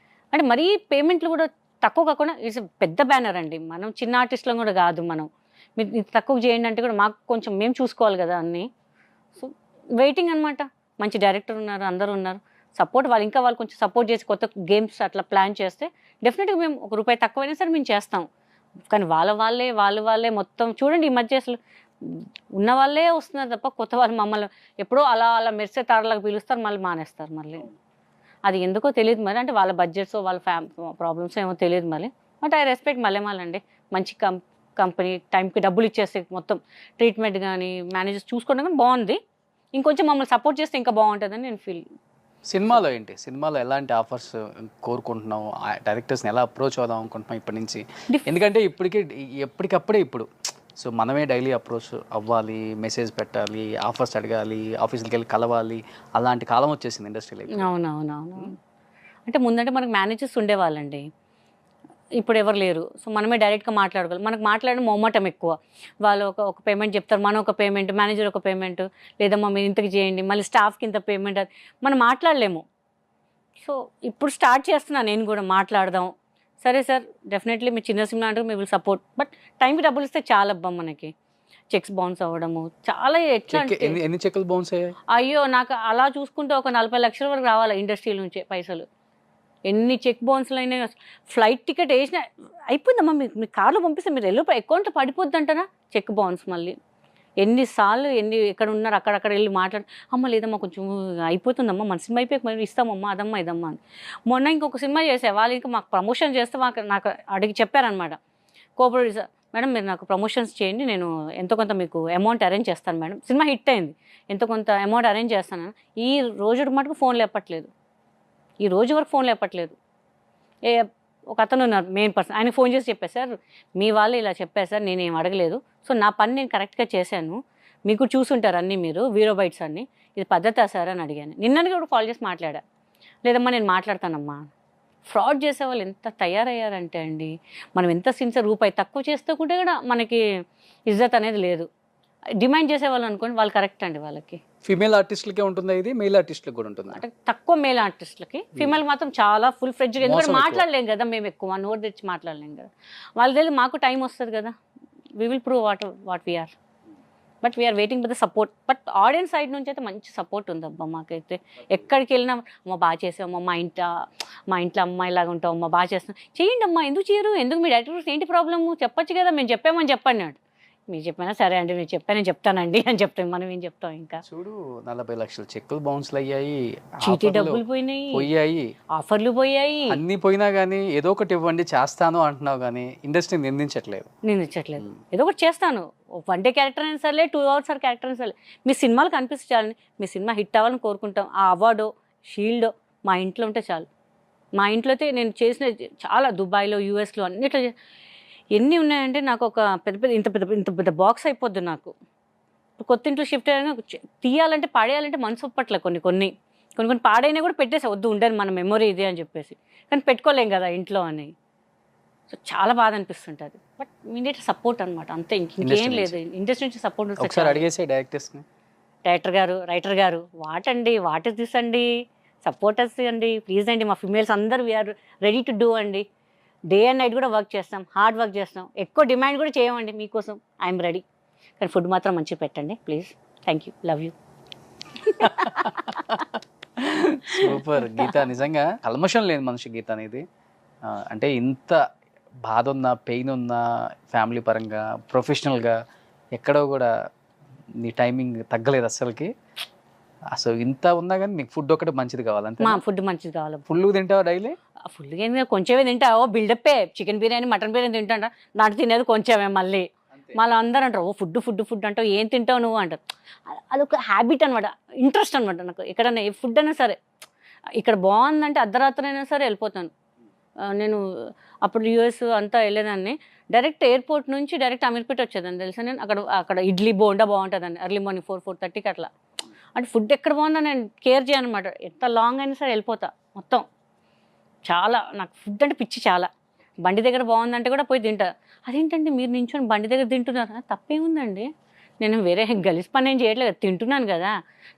Speaker 2: అంటే, మరీ పేమెంట్లు కూడా తక్కువ కాకుండా, ఇట్స్ పెద్ద బ్యానర్ అండి, మనం చిన్న ఆర్టిస్ట్లో కూడా కాదు, మనం మీరు తక్కువ చేయండి అంటే కూడా మాకు కొంచెం మేము చూసుకోవాలి కదా అన్నీ. సో వెయిటింగ్ అనమాట. మంచి డైరెక్టర్ ఉన్నారు, అందరూ ఉన్నారు, సపోర్ట్ వాళ్ళు ఇంకా వాళ్ళు కొంచెం సపోర్ట్ చేసి కొత్త గేమ్స్ అట్లా ప్లాన్ చేస్తే డెఫినెట్గా మేము ₹1 తక్కువైనా సరే మేము చేస్తాం. కానీ వాళ్ళే మొత్తం చూడండి, ఈ మధ్య అసలు ఉన్న వాళ్ళే వస్తున్నారు తప్ప కొత్త వాళ్ళు మమ్మల్ని ఎప్పుడో అలా మెరిసే తారలాగా పిలుస్తారు, మళ్ళీ మానేస్తారు. మళ్ళీ అది ఎందుకో తెలియదు మరి, అంటే వాళ్ళ బడ్జెట్స్ వాళ్ళ ప్రాబ్లమ్స్ ఏమో తెలియదు మళ్ళీ. బట్ ఐ రెస్పెక్ట్ మళ్ళీ మంచి కంపెనీ టైంకి డబ్బులు ఇచ్చేస్తే మొత్తం ట్రీట్మెంట్ కానీ మేనేజర్స్ చూసుకోవడం కానీ బాగుంది. ఇంకొంచెం మమ్మల్ని సపోర్ట్ చేస్తే ఇంకా బాగుంటుందని నేను ఫీల్.
Speaker 1: సినిమాలో ఏంటి, సినిమాలో ఎలాంటి ఆఫర్స్ కోరుకుంటున్నావు, డైరెక్టర్స్ని ఎలా అప్రోచ్ అవుదాం అనుకుంటున్నాం ఇప్పటి నుంచి? ఎందుకంటే ఎప్పటికప్పుడే ఇప్పుడు సో మనమే డైలీ అప్రోచ్ అవ్వాలి, మెసేజ్ పెట్టాలి, ఆఫర్స్ అడగాలి, ఆఫీసులకి వెళ్ళి కలవాలి, అలాంటి కాలం వచ్చేసింది ఇండస్ట్రీలో.
Speaker 2: అవునవునవును. అంటే ముందంటే మనకు మేనేజర్స్ ఉండేవాళ్ళండి, ఇప్పుడు ఎవరు లేరు. సో మనమే డైరెక్ట్గా మాట్లాడుకోవాలి. మనకు మాట్లాడడం మొమ్మటం ఎక్కువ. వాళ్ళు ఒక పేమెంట్ చెప్తారు, మనం ఒక పేమెంట్, మేనేజర్ ఒక పేమెంట్, లేదమ్మా మీరు ఇంతకు చేయండి, మళ్ళీ స్టాఫ్కి ఇంత పేమెంట్, అది మనం మాట్లాడలేము. సో ఇప్పుడు స్టార్ట్ చేస్తున్నాను నేను కూడా మాట్లాడదాం. సరే సార్, డెఫినెట్లీ మీరు చిన్న సినిమా అంటారు, మీ విల్ సపోర్ట్, బట్ టైంకి డబ్బులు ఇస్తే చాలా అబ్బా మనకి. చెక్స్ బౌన్స్ అవ్వడము చాలా ఎట్లా అంటే
Speaker 1: ఎన్ని చెక్కులు బౌన్స్ అయ్యాయి?
Speaker 2: అయ్యో నాకు అలా చూసుకుంటే ఒక 40 లక్షల వరకు రావాలి ఇండస్ట్రీ నుంచి పైసలు. ఎన్ని చెక్ బౌన్స్లు అయినా, ఫ్లైట్ టికెట్ వేసినా అయిపోయిందమ్మా, మీ కార్లో పంపిస్తే మీరు అకౌంట్లో పడిపోద్ది అంటారా చెక్ బౌన్స్. మళ్ళీ ఎన్నిసార్లు ఎక్కడ ఉన్నారు అక్కడక్కడ వెళ్ళి మాట్లాడి, అమ్మ లేదమ్మా కొంచెం అయిపోతుందమ్మా, మన సినిమా అయిపోయి మరి ఇస్తామమ్మా, అదమ్మా ఇదమ్మా అని. మొన్న ఇంకొక సినిమా చేసే వాళ్ళు ఇంకా మాకు ప్రమోషన్ చేస్తే నాకు అడిగి చెప్పారనమాట కోఆపరేటివ్, మేడం మీరు నాకు ప్రమోషన్స్ చేయండి, నేను ఎంతో కొంత మీకు అమౌంట్ అరేంజ్ చేస్తాను మేడం, సినిమా హిట్ అయింది, ఎంతో కొంత అమౌంట్ అరేంజ్ చేస్తాను. ఈ రోజు మటుకు ఫోన్ లేపట్లేదు, ఈ రోజు వరకు ఫోన్ లేపట్లేదు. ఒక అతను ఉన్నారు మెయిన్ పర్సన్, ఆయన ఫోన్ చేసి చెప్పారు, సార్ మీ వాళ్ళు ఇలా చెప్పారు సార్, నేనేం అడగలేదు, సో నా పని నేను కరెక్ట్గా చేశాను, మీకు చూసుంటారు అన్నీ మీరు వీరో బైట్స్ అన్నీ, ఇది పద్ధతా సార్ అని అడిగాను. నిన్నటి కూడా కాల్ చేసి మాట్లాడా, లేదమ్మా నేను మాట్లాడతానమ్మా. ఫ్రాడ్ చేసే వాళ్ళు ఎంత తయారయ్యారంటే అండి, మనం ఎంత సిన్సియర్ రూపాయి తక్కువ చేస్తే కూడా మనకి ఇజ్జత్ అనేది లేదు. డిమాండ్ చేసేవాళ్ళు అనుకోండి వాళ్ళు కరెక్ట్ అండి, వాళ్ళకి
Speaker 1: ఫీమేల్ ఆర్టిస్టులకే ఉంటుందా ఇది, మేల్ ఆర్టిస్టులకు కూడా ఉంటుంది?
Speaker 2: అంటే తక్కువ మేల్ ఆర్టిస్టులకి, ఫీమేల్ మాత్రం చాలా ఫుల్ ఫ్రెడ్జ్గా, ఎందుకంటే మాట్లాడలేం కదా మేము, ఎక్కువ నోరు తెచ్చి మాట్లాడలేం కదా, వాళ్ళ దగ్గర మాకు టైం వస్తుంది కదా, we will prove what we are, but we are waiting for the support. But audience side నుంచి అయితే మంచి సపోర్ట్ ఉంది అబ్బా మాకైతే. ఎక్కడికి వెళ్ళినా అమ్మ బాగా చేసావమ్మా, మా ఇంట్లో అమ్మాయిలాగా ఉంటావు అమ్మ, బాగా చేస్తాం, చేయండి అమ్మా, ఎందుకు చేయరు, ఎందుకు మీ డైరెక్టర్స్ ఏంటి ప్రాబ్లము, చెప్పొచ్చు కదా, మేము చెప్పామని చెప్పండి. మీరు చెప్పినా సరే అండి, మీరు చెప్పానని చెప్తానండి అని చెప్తాం, మనం ఏం చెప్తాం. ఇంకా చూడు
Speaker 1: 40 లక్షల చెక్కులు బౌన్స్లు అయ్యాయి,
Speaker 2: చీటీ డబ్బులు పోయినాయి, ఆఫర్లు పోయాయి,
Speaker 1: అన్ని పోయినా కానీ ఏదో ఒకటి ఇవ్వండి చేస్తాను అంటున్నావు కానీ ఇండస్ట్రీ నిందించట్లేదు.
Speaker 2: ఏదో ఒకటి చేస్తాను, 1 డే క్యారెక్టర్ అయినా సరే, 2 hours క్యారెక్టర్ అయినా సరే, మీ సినిమాలు కనిపించాలని, మీ సినిమా హిట్ అవ్వాలని కోరుకుంటాం. ఆ అవార్డో షీల్డో మా ఇంట్లో ఉంటే చాలు. మా ఇంట్లో అయితే నేను చేసిన చాలా దుబాయ్లో, యూఎస్లో అన్నిట్లో ఎన్ని ఉన్నాయంటే, నాకు ఒక ఇంత పెద్ద బాక్స్ అయిపోద్ది నాకు. కొత్త ఇంట్లో షిఫ్ట్ అయినా తీయాలంటే పాడేయాలంటే మనసు ఒప్పట్లే, కొన్ని పాడైనా కూడా పెట్టేసి వద్దు ఉండని మన మెమొరీ ఇది అని చెప్పేసి, కానీ పెట్టుకోలేం కదా ఇంట్లో అని. సో చాలా బాధ అనిపిస్తుంటుంది, బట్ ఇమీడియట్ సపోర్ట్ అనమాట, అంతే, ఇంకేం లేదు. ఇండస్ట్రీ నుంచి సపోర్ట్ డైరెక్టర్ గారు, రైటర్ గారు, వాట్ ఇస్ దిస్ అండి, సపోర్టర్స్ అండి, ప్లీజ్ అండి, మా ఫిమేల్స్ అందరూ వీఆర్ రెడీ టు డూ అండి, డే అండ్ నైట్ కూడా వర్క్ చేస్తాం, హార్డ్ వర్క్ చేస్తాం, ఎక్కువ డిమాండ్ కూడా చేయమండి మీకోసం, ఐఎమ్ రెడీ, కానీ ఫుడ్ మాత్రం మంచిగా పెట్టండి please, thank you, love you.
Speaker 1: Super Geeta, నిజంగా కల్మషం లేదు మనిషి గీత అనేది. అంటే ఇంత బాధ ఉన్నా, పెయిన్ ఉన్నా, ఫ్యామిలీ పరంగా, ప్రొఫెషనల్గా ఎక్కడో కూడా నీ టైమింగ్ తగ్గలేదు అస్సలకి. అసలు ఇంత ఉన్నా కానీ నీకు ఫుడ్ ఒకటి మంచిది కావాలంటే,
Speaker 2: మా ఫుడ్ మంచిది కావాలి.
Speaker 1: ఫుల్ తింటావా డైలీ?
Speaker 2: ఫుల్గా ఏం కొంచెమే తింటావో, బిల్డప్పే, చికెన్ బిర్యానీ మటన్ బిర్యానీ తింటా, దాంట్లో తినేది కొంచెమే, మళ్ళీ అందరూ అంటారు ఫుడ్ అంటావు, ఏం తింటావు నువ్వు అంటారు. అదొక హ్యాబిట్ అనమాట, ఇంట్రెస్ట్ అనమాట నాకు. ఎక్కడన్నా ఏ ఫుడ్ అయినా సరే, ఇక్కడ బాగుందంటే అర్ధరాత్రి అయినా సరే వెళ్ళిపోతాను. నేను అప్పుడు యూఎస్ అంతా వెళ్ళేదాన్ని, డైరెక్ట్ ఎయిర్పోర్ట్ నుంచి డైరెక్ట్ అమీర్పేట వచ్చేదాన్ని తెలుసా నేను. అక్కడ ఇడ్లీ బోండా బాగుంటుందండి, ఎర్లీ మార్నింగ్ 4-4:30కి అట్లా. అంటే ఫుడ్ ఎక్కడ బాగుందా నేను కేర్ చేయను అనమాట, ఎంత లాంగ్ అయినా సరే వెళ్ళిపోతా మొత్తం. చాలా నాకు ఫుడ్ అంటే పిచ్చి చాలా. బండి దగ్గర బాగుందంటే కూడా పోయి తింటా. అదేంటండి మీరు నించొని బండి దగ్గర తింటున్నారు, తప్పేముందండి, నేను వేరే గలీజ్ పని ఏం చేయట్లేదు, తింటున్నాను కదా,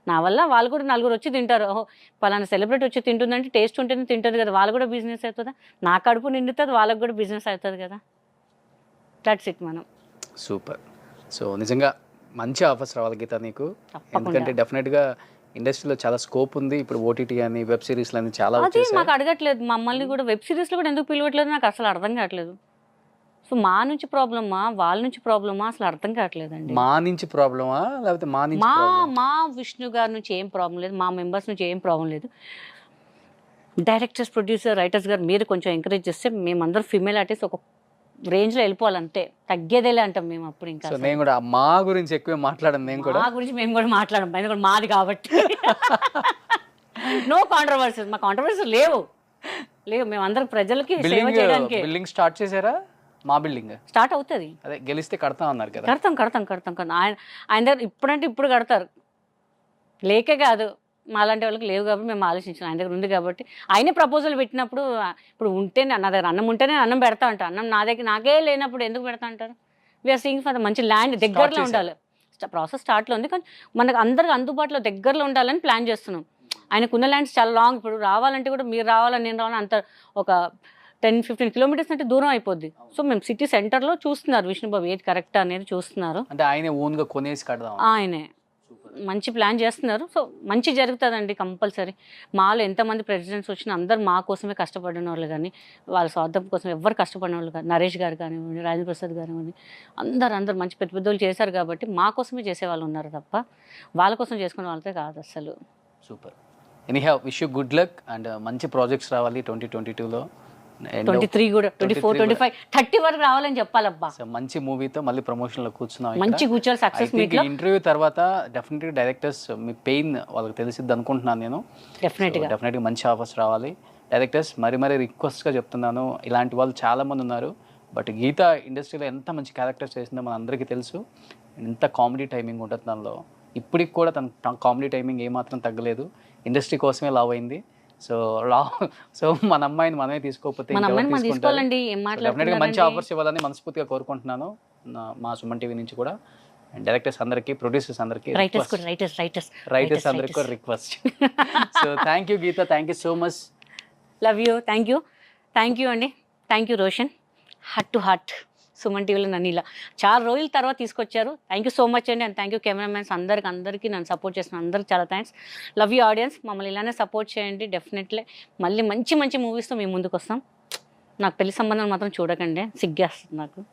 Speaker 2: నా వల్ల వాళ్ళు కూడా 4 వచ్చి తింటారు. ఓహో పలానా సెలబ్రిటీ వచ్చి తింటుందంటే టేస్ట్ ఉంటేనే తింటుంది కదా, వాళ్ళు కూడా బిజినెస్ అవుతుందా, నా కడుపు నిండుతుంది, వాళ్ళకి కూడా బిజినెస్ అవుతుంది కదా, దట్స్ ఇట్ మనం.
Speaker 1: సూపర్. సో నిజంగా మంచి ఆఫర్స్ రావాలి గీత నీకు, ఎందుకంటే డెఫినెట్గా ఇండస్ట్రీలో చాలా స్కోప్ ఉంది. ఇప్పుడు ఓటీటీ అని, వెబ్ సిరీస్లు అని చాలా
Speaker 2: మాకు అడగట్లేదు, మమ్మల్ని కూడా వెబ్ సిరీస్లో కూడా ఎందుకు పిలవట్లేదు నాకు అసలు అర్థం కావట్లేదు. సో మా నుంచి ప్రాబ్లమా, వాళ్ళ నుంచి ప్రాబ్లమా, అసలు అర్థం కావట్లేదండి.
Speaker 1: మా నుంచి ప్రాబ్లమా లేకపోతే
Speaker 2: మా విష్ణు గారి నుంచి ఏం ప్రాబ్లం లేదు, మా మెంబర్స్ నుంచి ఏం ప్రాబ్లం లేదు. డైరెక్టర్స్, ప్రొడ్యూసర్, రైటర్స్ గారు మీరు కొంచెం ఎంకరేజ్ చేస్తే మేమందరం ఫీమేల్ ఆర్టిస్ట్ ఒక రేంజ్లో వెళ్ళిపోవాలి అంతే, తగ్గేదేలే అంటాం మేము అప్పుడు. ఇంకా
Speaker 1: సో నేను కూడా మా గురించి ఎక్కువ మాట్లాడను, నేను కూడా
Speaker 2: మా గురించి మేము కూడా మాట్లాడం, పైన కూడా మాది కాబట్టి నో కాంట్రవర్సీస్, మా కాంట్రవర్సీస్ లేవు. మేము అందరికి ప్రజలకి సేవ చేయడానికి.
Speaker 1: బిల్డింగ్ స్టార్ట్ చేశారా? మా బిల్డింగ్
Speaker 2: స్టార్ట్ అవుతుంది,
Speaker 1: అదే గెలిస్తే కడతాం అన్నారు కదా.
Speaker 2: కడతాం. ఆయన దగ్గర ఇప్పుడంటే ఇప్పుడు కడతారు, లేకే కాదు మా అలాంటి వాళ్ళకి లేవు కాబట్టి మేము ఆలోచించాం. ఆయన దగ్గర ఉంది కాబట్టి ఆయనే ప్రపోజల్ పెట్టినప్పుడు, ఇప్పుడు ఉంటే నా దగ్గర అన్నం ఉంటేనే అన్నం పెడతా అంట, అన్నం నాకే లేనప్పుడు ఎందుకు పెడతా అంటారు? వీఆర్ సీయింగ్ ఫర్ మంచి ల్యాండ్ దగ్గరలో ఉండాలి. ప్రాసెస్ స్టార్ట్లో ఉంది, కానీ మనకు అందరికి అందుబాటులో దగ్గరలో ఉండాలని ప్లాన్ చేస్తున్నాం. ఆయనకున్న ల్యాండ్స్ చాలా లాంగ్, ఇప్పుడు రావాలంటే కూడా మీరు రావాలని నేను రావాలని అంత ఒక 10-15 కిలోమీటర్స్ అంటే దూరం అయిపోద్ది. సో మేము సిటీ సెంటర్లో చూస్తున్నారు విష్ణుబాబు ఏది కరెక్ట్ అనేది చూస్తున్నారు.
Speaker 1: అంటే ఆయనే ఓన్గా కొనేసి కడదాం,
Speaker 2: ఆయనే మంచి ప్లాన్ చేస్తున్నారు. సో మంచి జరుగుతుందండి కంపల్సరీ. మాలో ఎంతమంది ప్రెసిడెంట్స్ వచ్చినా అందరు మా కోసమే కష్టపడిన వాళ్ళు, కానీ వాళ్ళ స్వార్థం కోసం ఎవరు కష్టపడిన వాళ్ళు కాదు. నరేష్ గారు కానివ్వండి, రాజేంద్ర ప్రసాద్ కానివ్వండి, అందరు మంచి పెద్ద పెద్దోళ్ళు చేశారు కాబట్టి మా కోసమే చేసేవాళ్ళు ఉన్నారు తప్ప వాళ్ళ కోసం చేసుకునే వాళ్ళతో కాదు అసలు.
Speaker 1: Super. Anyhow wish you good luck and మంచి ప్రాజెక్ట్స్ రావాలి 2022లో.
Speaker 2: 23 కూడా 24, 25, 30 వరకు రావాలని చెప్పాలబ్బా.
Speaker 1: మంచి మూవీతో మళ్ళీ ప్రమోషన్ లో కూర్చున్నాం,
Speaker 2: మంచి కూర్చోవాలి. సక్సెస్ మీట్ లో
Speaker 1: ఇంటర్వ్యూ తర్వాత డెఫినెట్గా డైరెక్టర్స్ మీ పెయిన్ వాళ్ళకి తెలిసిద్ది అనుకుంటున్నాను నేను. డెఫినెట్గా మంచి ఆఫర్స్ రావాలి. డైరెక్టర్స్ మరీ రిక్వెస్ట్గా చెప్తున్నాను, ఇలాంటి వాళ్ళు చాలా మంది ఉన్నారు, బట్ గీత ఇండస్ట్రీలో ఎంత మంచి క్యారెక్టర్స్ చేసిందో మన అందరికీ తెలుసు. ఎంత కామెడీ టైమింగ్ ఉంటుంది దానిలో, ఇప్పటికి కూడా తన కామెడీ టైమింగ్ ఏమాత్రం తగ్గలేదు. ఇండస్ట్రీ కోసమే లవ్ అయింది. సో మన అమ్మాయిని మనమే తీసుకోకపోతే డెఫినెట్గా మంచి ఆఫర్స్ ఇవ్వాలని మనస్ఫూర్తిగా కోరుకుంటున్నాను మా సుమన్ టీవీ నుంచి కూడా. అండ్ డైరెక్టర్స్ అందరికి, ప్రొడ్యూసర్స్ అందరికి, రైటర్స్ అందరికి కూడా request. So thank you Geeta, thank you so much.
Speaker 2: Love you. Thank you అండి. Thank you Roshan. Heart to heart Suman టీవీలో నన్ను ఇలా చాలా రోజుల తర్వాత తీసుకొచ్చారు. థ్యాంక్ యూ సో మచ్ అండి. అండ్ థ్యాంక్ యూ కెమెరామెన్స్ అందరికీ నన్ను సపోర్ట్ చేసిన అందరికి చాలా థ్యాంక్స్. లవ్ యూ ఆడియన్స్, మమ్మల్ని ఇలానే సపోర్ట్ చేయండి. డెఫినెట్లీ మళ్ళీ మంచి మూవీస్తో మేము ముందుకు వస్తాం. నాకు పెళ్లి సంబంధం మాత్రం చూడకండి, సిగ్గేస్తుంది నాకు.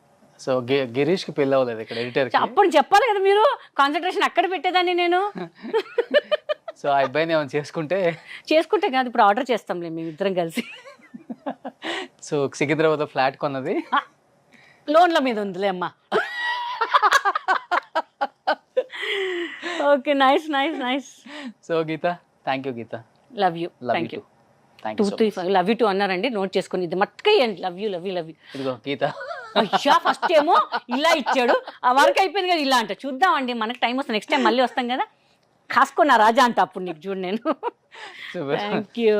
Speaker 1: సో గిరీష్కి పెళ్ళి అవ్వలేదు ఇక్కడ ఎడిటర్,
Speaker 2: అప్పుడు చెప్పాలి కదా మీరు, కాన్సన్ట్రేషన్ అక్కడ పెట్టేదాన్ని నేను.
Speaker 1: సో ఆ అబ్బాయిని ఏమైనా చేసుకుంటే
Speaker 2: కాదు, ఇప్పుడు ఆర్డర్ చేస్తాంలే మేము ఇద్దరం కలిసి.
Speaker 1: సో సికింద్రాబాద్లో ఫ్లాట్ కొన్నది
Speaker 2: లోన్ల మీద ఉందిలే అమ్మా. Okay, nice.
Speaker 1: So Geetha, thank you Geetha.
Speaker 2: Love you. Thank you. 235 love you 2 అన్నారండి, నోట్ చేసుకుని ఇది మట్టుకయ్యండి. Love you.
Speaker 1: ఇదిగో గీత.
Speaker 2: అయ్యా ఫస్ట్ ఏమో ఇలా ఇచ్చాడు, ఆ వర్క్ అయిపోయింది కదా ఇలా అంట. చూద్దామండి, మనకి టైం వస్తుంది, నెక్స్ట్ టైం మళ్ళీ వస్తాం కదా. కాసుకున్నా రాజా అంట అప్పుడు నీకు చూడు నేను. Thank you.